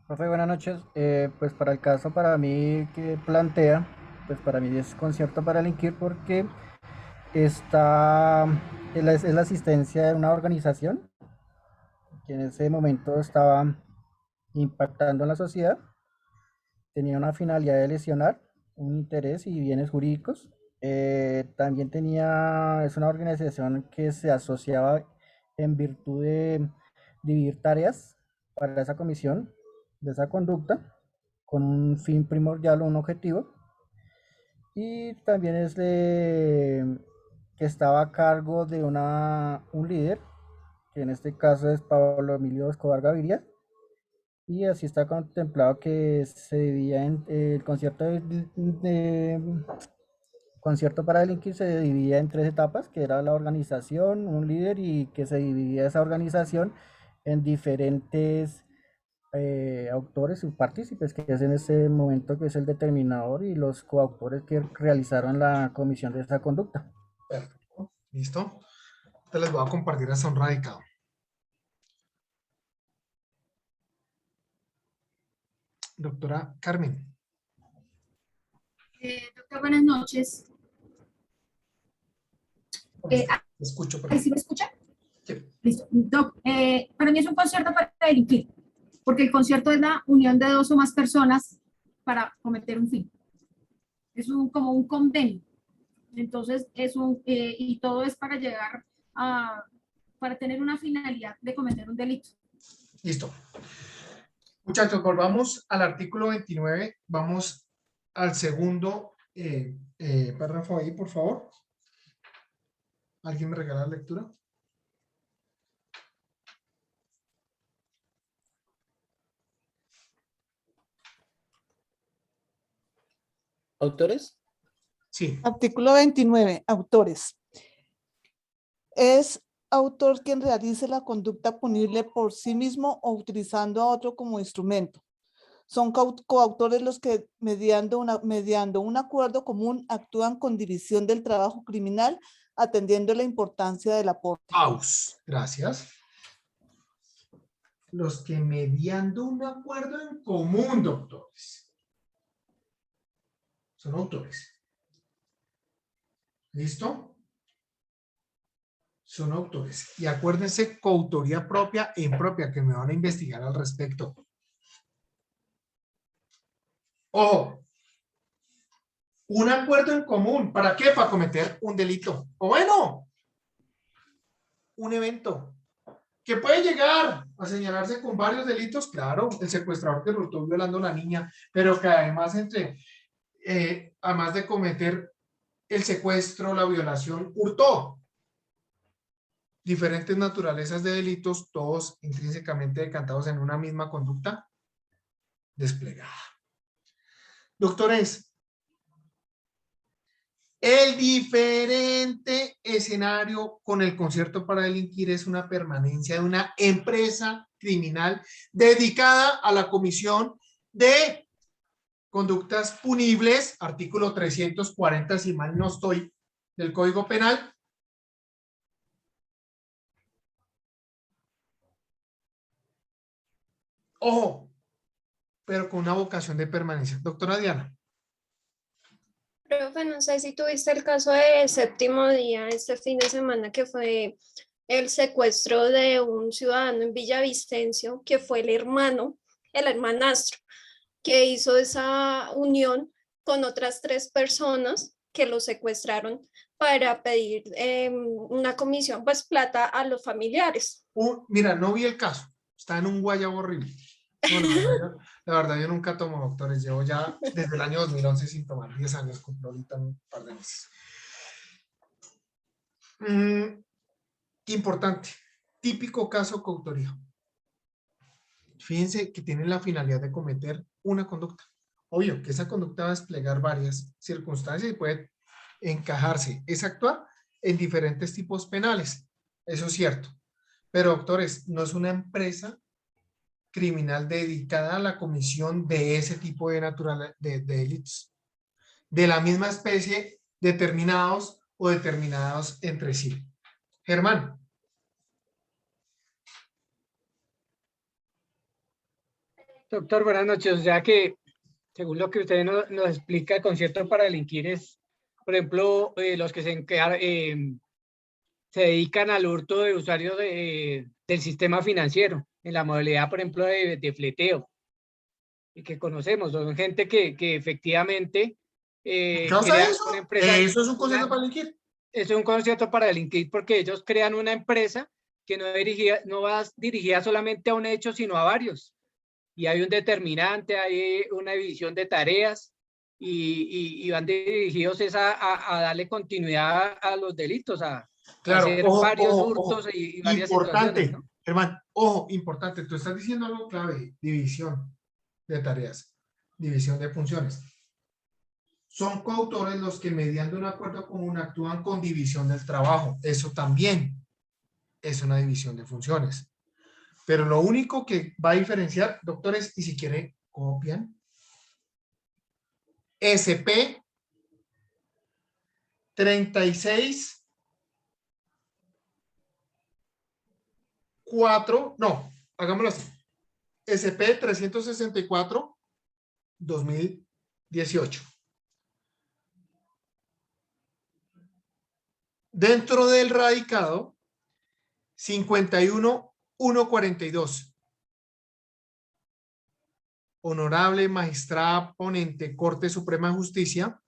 [SPEAKER 1] Profe, buenas noches. Pues para el caso para mí que plantea, pues para mí es concierto para delinquir porque es la asistencia de una organización que en ese momento estaba impactando en la sociedad, tenía una finalidad de lesionar un interés y bienes jurídicos. También es una organización que se asociaba en virtud de dividir tareas para esa comisión de esa conducta con un fin primordial o un objetivo, y también que estaba a cargo de un líder, que en este caso es Pablo Emilio Escobar Gaviria, y así está contemplado que se dividía en el concierto para delinquir, se dividía en 3 etapas, que era la organización, un líder, y que se dividía esa organización en diferentes autores y partícipes, que es en ese momento que es el determinador y los coautores que realizaron la comisión de esa conducta.
[SPEAKER 5] Perfecto. ¿Listo? Te les voy a compartir hasta un radicado. Doctora Carmen.
[SPEAKER 22] Doctor, buenas noches.
[SPEAKER 5] Te escucho.
[SPEAKER 22] ¿Sí me escucha?
[SPEAKER 5] Sí.
[SPEAKER 22] Listo. Doc, para mí es un concierto para delinquir, porque el concierto es la unión de 2 o más personas para cometer un fin. Es como un convenio. Entonces, y todo es para llegar para tener una finalidad de cometer un delito.
[SPEAKER 5] Listo. Muchachos, volvamos al artículo 29. Vamos al segundo párrafo ahí, por favor. ¿Alguien me regala la lectura?
[SPEAKER 4] ¿Autores?
[SPEAKER 5] Sí.
[SPEAKER 11] Artículo 29. Autores. Es autor quien realice la conducta punible por sí mismo o utilizando a otro como instrumento. Son coautores los que, mediando un acuerdo común, actúan con división del trabajo criminal, atendiendo la importancia del aporte.
[SPEAKER 5] Gracias. Los que mediando un acuerdo en común, doctores. Son autores. ¿Listo? Son autores. Y acuérdense, coautoría propia e impropia, que me van a investigar al respecto. Ojo, un acuerdo en común. ¿Para qué? Para cometer un delito. O bueno, un evento que puede llegar a señalarse con varios delitos. Claro, el secuestrador que resultó violando a la niña, pero que además además de cometer el secuestro, la violación, hurtó. Diferentes naturalezas de delitos, todos intrínsecamente decantados en una misma conducta desplegada. Doctores, el diferente escenario con el concierto para delinquir es una permanencia de una empresa criminal dedicada a la comisión de conductas punibles, artículo 340, si mal no estoy, del Código Penal. Ojo, pero con una vocación de permanencia. Doctora Diana.
[SPEAKER 23] Profe, no sé si tuviste el caso de Séptimo Día este fin de semana, que fue el secuestro de un ciudadano en Villavicencio, que fue el hermanastro, que hizo esa unión con otras 3 personas que lo secuestraron para pedir una comisión, pues plata a los familiares.
[SPEAKER 5] Mira, no vi el caso, está en un guayabo horrible. No, la verdad, yo nunca tomo, doctores, llevo ya desde el año 2011 sin tomar, 10 años, cumplo ahorita un par de meses. Importante, típico caso coautoría. fíjense que tienen la finalidad de cometer una conducta. Obvio que esa conducta va a desplegar varias circunstancias y puede encajarse, es actuar en diferentes tipos penales. Eso es cierto. Pero, doctores, no es una empresa criminal dedicada a la comisión de ese tipo de delitos. De la misma especie, determinados o determinados entre sí. Germán.
[SPEAKER 6] Doctor, buenas noches. O sea que, según lo que usted nos explica, el concierto para delinquir es, por ejemplo, los que se dedican al hurto de usuarios del sistema financiero, en la modalidad, por ejemplo, de fleteo, y que conocemos, son gente que efectivamente
[SPEAKER 5] ¿Causa
[SPEAKER 6] crean
[SPEAKER 5] eso?
[SPEAKER 6] una empresa.
[SPEAKER 5] ¿Eso es un concierto para delinquir?
[SPEAKER 6] Eso es un concierto para delinquir porque ellos crean una empresa que no va dirigida solamente a un hecho, sino a varios. Y hay un determinante, hay una división de tareas y van dirigidos a darle continuidad a los delitos, a
[SPEAKER 5] Claro,
[SPEAKER 6] hacer
[SPEAKER 5] ojo,
[SPEAKER 6] varios
[SPEAKER 5] ojo,
[SPEAKER 6] hurtos
[SPEAKER 5] ojo.
[SPEAKER 6] y varias
[SPEAKER 5] Importante,
[SPEAKER 6] situaciones, ¿no?
[SPEAKER 5] Germán, ojo, importante. Tú estás diciendo algo clave, división de tareas, división de funciones. Son coautores los que mediante un acuerdo común actúan con división del trabajo. Eso también es una división de funciones. Pero lo único que va a diferenciar, doctores, y si quieren, copian. SP 36 4, no, hagámoslo así. SP 364 2018. Dentro del radicado 51.142. Honorable magistrada ponente Corte Suprema de Justicia,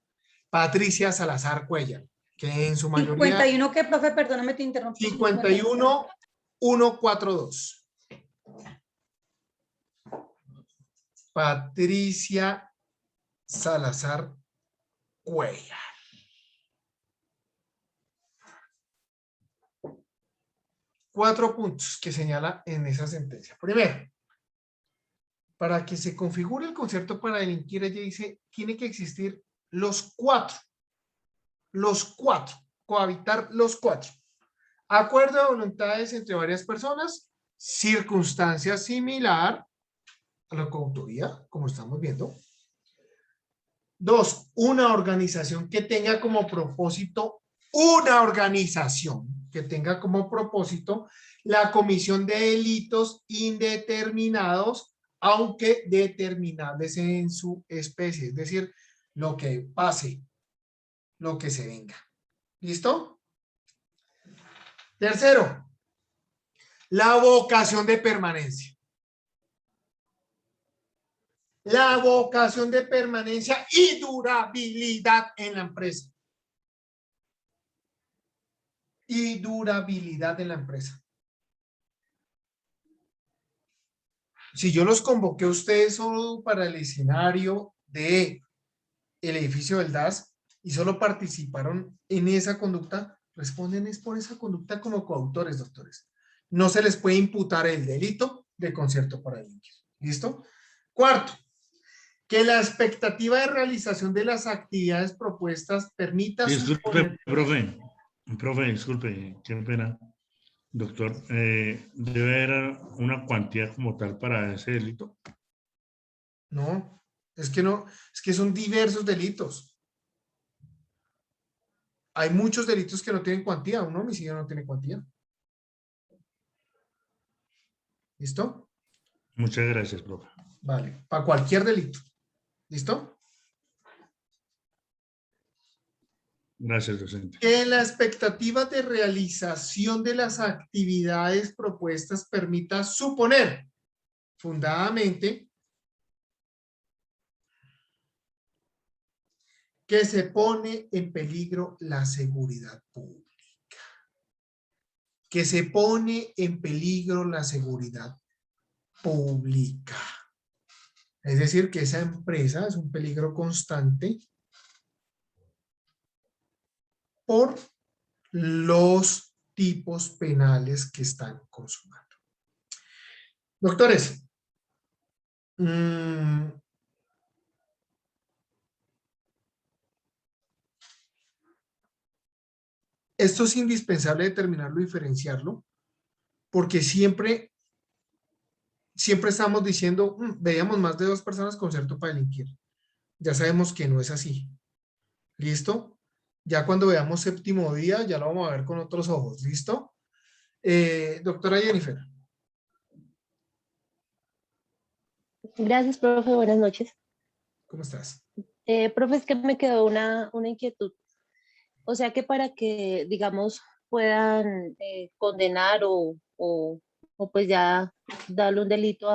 [SPEAKER 5] Patricia Salazar Cuellar, que en su mayoría...
[SPEAKER 3] 51, ¿qué, profe? Perdóname, te interrumpí.
[SPEAKER 5] 51.142. Patricia Salazar Cuellar. Cuatro puntos que señala en esa sentencia. Primero, para que se configure el concierto para delinquir, ella dice, tiene que existir los cuatro, cohabitar los cuatro. Acuerdo de voluntades entre varias personas, circunstancia similar a la coautoría, como estamos viendo. Dos, una organización que tenga como propósito, la comisión de delitos indeterminados, aunque determinables en su especie, es decir, lo que pase, lo que se venga. ¿Listo? Tercero, la vocación de permanencia. La vocación de permanencia y durabilidad en la empresa. Y durabilidad en la empresa. Si yo los convoqué a ustedes solo para el escenario de el edificio del DAS y solo participaron en esa conducta, responden es por esa conducta como coautores, doctores. No se les puede imputar el delito de concierto para delinquir. ¿Listo? Cuarto, que la expectativa de realización de las actividades propuestas permita...
[SPEAKER 14] Disculpe, profe, disculpe, qué pena. Doctor, ¿debe haber una cuantía como tal para ese delito?
[SPEAKER 5] No, es que son diversos delitos. Hay muchos delitos que no tienen cuantía, un homicidio no tiene cuantía. ¿Listo?
[SPEAKER 14] Muchas gracias, profe.
[SPEAKER 5] Vale, para cualquier delito. ¿Listo?
[SPEAKER 14] Gracias, docente.
[SPEAKER 5] Que la expectativa de realización de las actividades propuestas permita suponer fundadamente que se pone en peligro la seguridad pública. Que se pone en peligro la seguridad pública. Es decir, que esa empresa es un peligro constante por los tipos penales que están consumando. Doctores, Esto es indispensable determinarlo y diferenciarlo, porque siempre estamos diciendo, veíamos más de 2 personas concierto para delinquir. Ya sabemos que no es así. ¿Listo? Ya cuando veamos séptimo día, ya lo vamos a ver con otros ojos. ¿Listo? Doctora Jennifer.
[SPEAKER 9] Gracias, profe. Buenas noches.
[SPEAKER 5] ¿Cómo estás?
[SPEAKER 9] Profe, es que me quedó una inquietud. O sea que para que, digamos, puedan condenar o pues ya darle un delito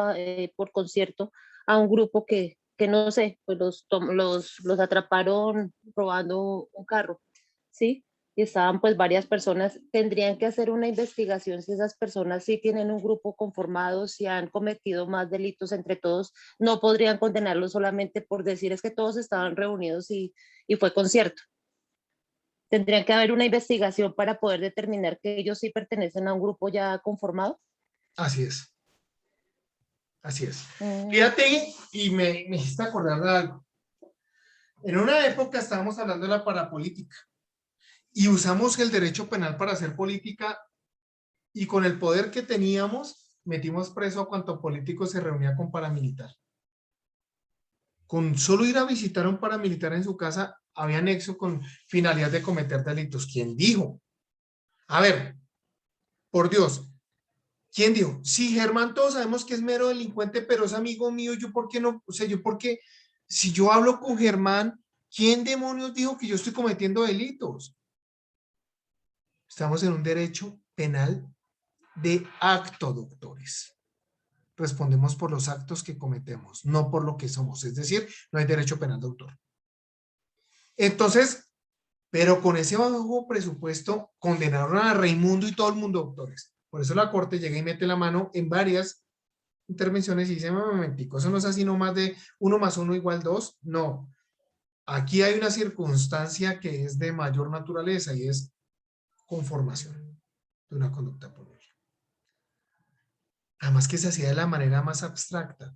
[SPEAKER 9] por concierto a un grupo que no sé, pues los atraparon robando un carro, ¿sí? Y estaban pues varias personas, tendrían que hacer una investigación si esas personas sí tienen un grupo conformado, si han cometido más delitos entre todos, no podrían condenarlos solamente por decir es que todos estaban reunidos y fue concierto. Tendría que haber una investigación para poder determinar que ellos sí pertenecen a un grupo ya conformado.
[SPEAKER 5] Así es. Así es. Fíjate, y me hiciste acordar de algo. En una época estábamos hablando de la parapolítica y usamos el derecho penal para hacer política, y con el poder que teníamos metimos preso a cuanto político se reunía con paramilitar. Con solo ir a visitar a un paramilitar en su casa había nexo con finalidad de cometer delitos. ¿Quién dijo? A ver, por Dios, ¿quién dijo? Sí, Germán, todos sabemos que es mero delincuente, pero es amigo mío. ¿Yo por qué no? O sea, yo por qué, si yo hablo con Germán, ¿quién demonios dijo que yo estoy cometiendo delitos? Estamos en un derecho penal de acto, doctores. Respondemos por los actos que cometemos, no por lo que somos. Es decir, no hay derecho penal de autor. Entonces, pero con ese bajo presupuesto condenaron a Raimundo y todo el mundo, doctores. Por eso la Corte llega y mete la mano en varias intervenciones y dice, momentico, eso no es así nomás de 1 más 1 igual 2. No. Aquí hay una circunstancia que es de mayor naturaleza y es conformación de una conducta punible. Además que se hacía de la manera más abstracta.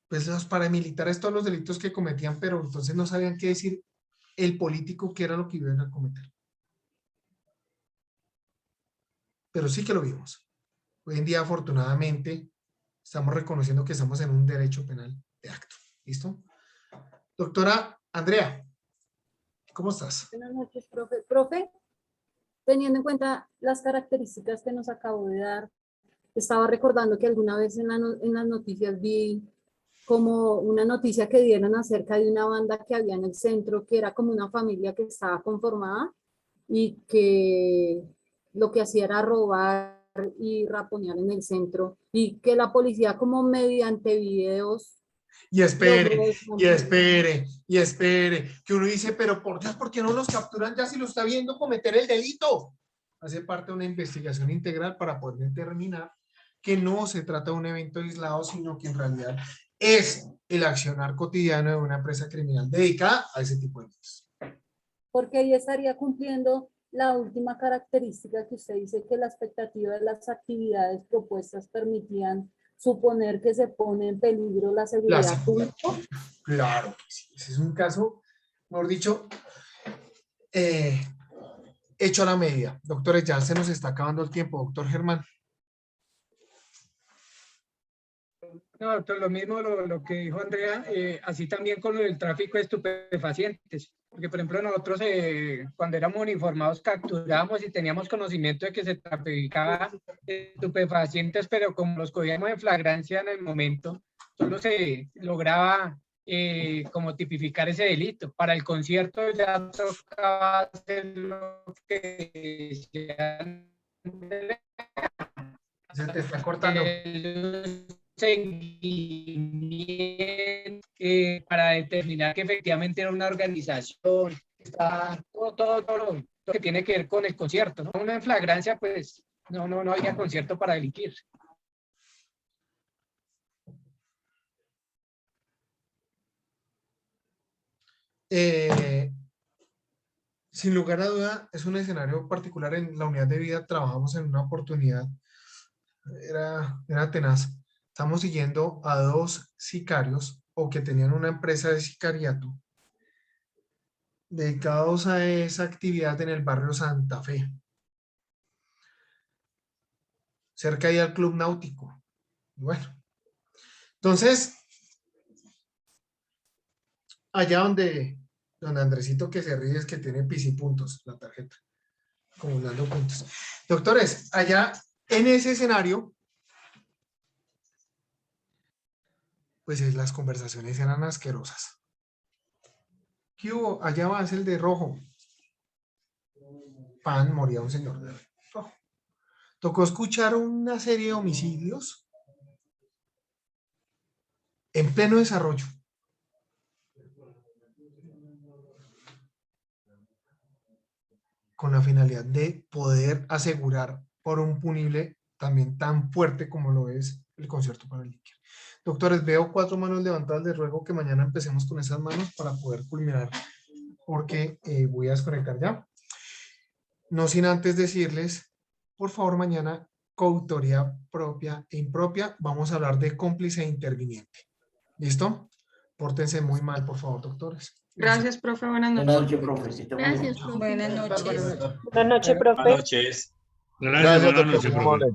[SPEAKER 5] Pues los paramilitares, todos los delitos que cometían, pero entonces no sabían qué decir el político que era lo que iban a cometer. Pero sí que lo vimos. Hoy en día, afortunadamente, estamos reconociendo que estamos en un derecho penal de acto. ¿Listo? Doctora Andrea, ¿cómo estás?
[SPEAKER 22] Buenas noches, profe. Profe, teniendo en cuenta las características que nos acabó de dar, estaba recordando que alguna vez en las noticias vi como una noticia que dieron acerca de una banda que había en el centro, que era como una familia que estaba conformada y que lo que hacía era robar y raponear en el centro, y que la policía como mediante videos...
[SPEAKER 5] Y espere, que uno dice, pero por Dios, ¿por qué no los capturan ya si lo está viendo cometer el delito? Hace parte de una investigación integral para poder determinar que no se trata de un evento aislado, sino que en realidad es el accionar cotidiano de una empresa criminal dedicada a ese tipo de delitos.
[SPEAKER 22] Porque ahí estaría cumpliendo la última característica que usted dice, que la expectativa de las actividades propuestas permitían suponer que se pone en peligro la seguridad pública.
[SPEAKER 5] Claro que sí. Ese es un caso, mejor dicho, hecho a la medida. Doctores, ya se nos está acabando el tiempo. Doctor Germán.
[SPEAKER 6] No, doctor, lo mismo lo que dijo Andrea, así también con el tráfico de estupefacientes, porque por ejemplo nosotros cuando éramos uniformados capturábamos y teníamos conocimiento de que se traficaba estupefacientes, pero como los cogíamos en flagrancia en el momento, solo se lograba como tipificar ese delito. Para el concierto ya tocaba hacer lo que decían.
[SPEAKER 5] Se te está cortando.
[SPEAKER 6] Seguimiento para determinar que efectivamente era una organización, está todo lo que tiene que ver con el concierto, ¿no? Una en flagrancia, pues no había concierto para delinquir.
[SPEAKER 5] Sin lugar a duda, es un escenario particular. En la unidad de vida trabajamos en una oportunidad, era tenaz. Estamos siguiendo a 2 sicarios o que tenían una empresa de sicariato dedicados a esa actividad en el barrio Santa Fe, cerca ahí al Club Náutico. Bueno, entonces, allá donde Andresito que se ríe es que tiene pisipuntos la tarjeta, acumulando puntos. Doctores, allá en ese escenario, pues las conversaciones eran asquerosas. ¿Qué hubo? Allá va, es el de rojo. Pan, moría un señor de rojo. Tocó escuchar una serie de homicidios en pleno desarrollo. Con la finalidad de poder asegurar por un punible también tan fuerte como lo es el concierto para el líquido. Doctores, veo 4 manos levantadas, les ruego que mañana empecemos con esas manos para poder culminar, porque voy a desconectar ya. No sin antes decirles, por favor, mañana, coautoría propia e impropia, vamos a hablar de cómplice e interviniente. ¿Listo? Pórtense muy mal, por favor, doctores.
[SPEAKER 21] Gracias, profe. Buenas noches.
[SPEAKER 4] Buenas noches, profe.
[SPEAKER 8] Gracias, profe.
[SPEAKER 3] Buenas noches.
[SPEAKER 9] Buenas noches, profe.
[SPEAKER 14] Gracias, buenas noches, profe.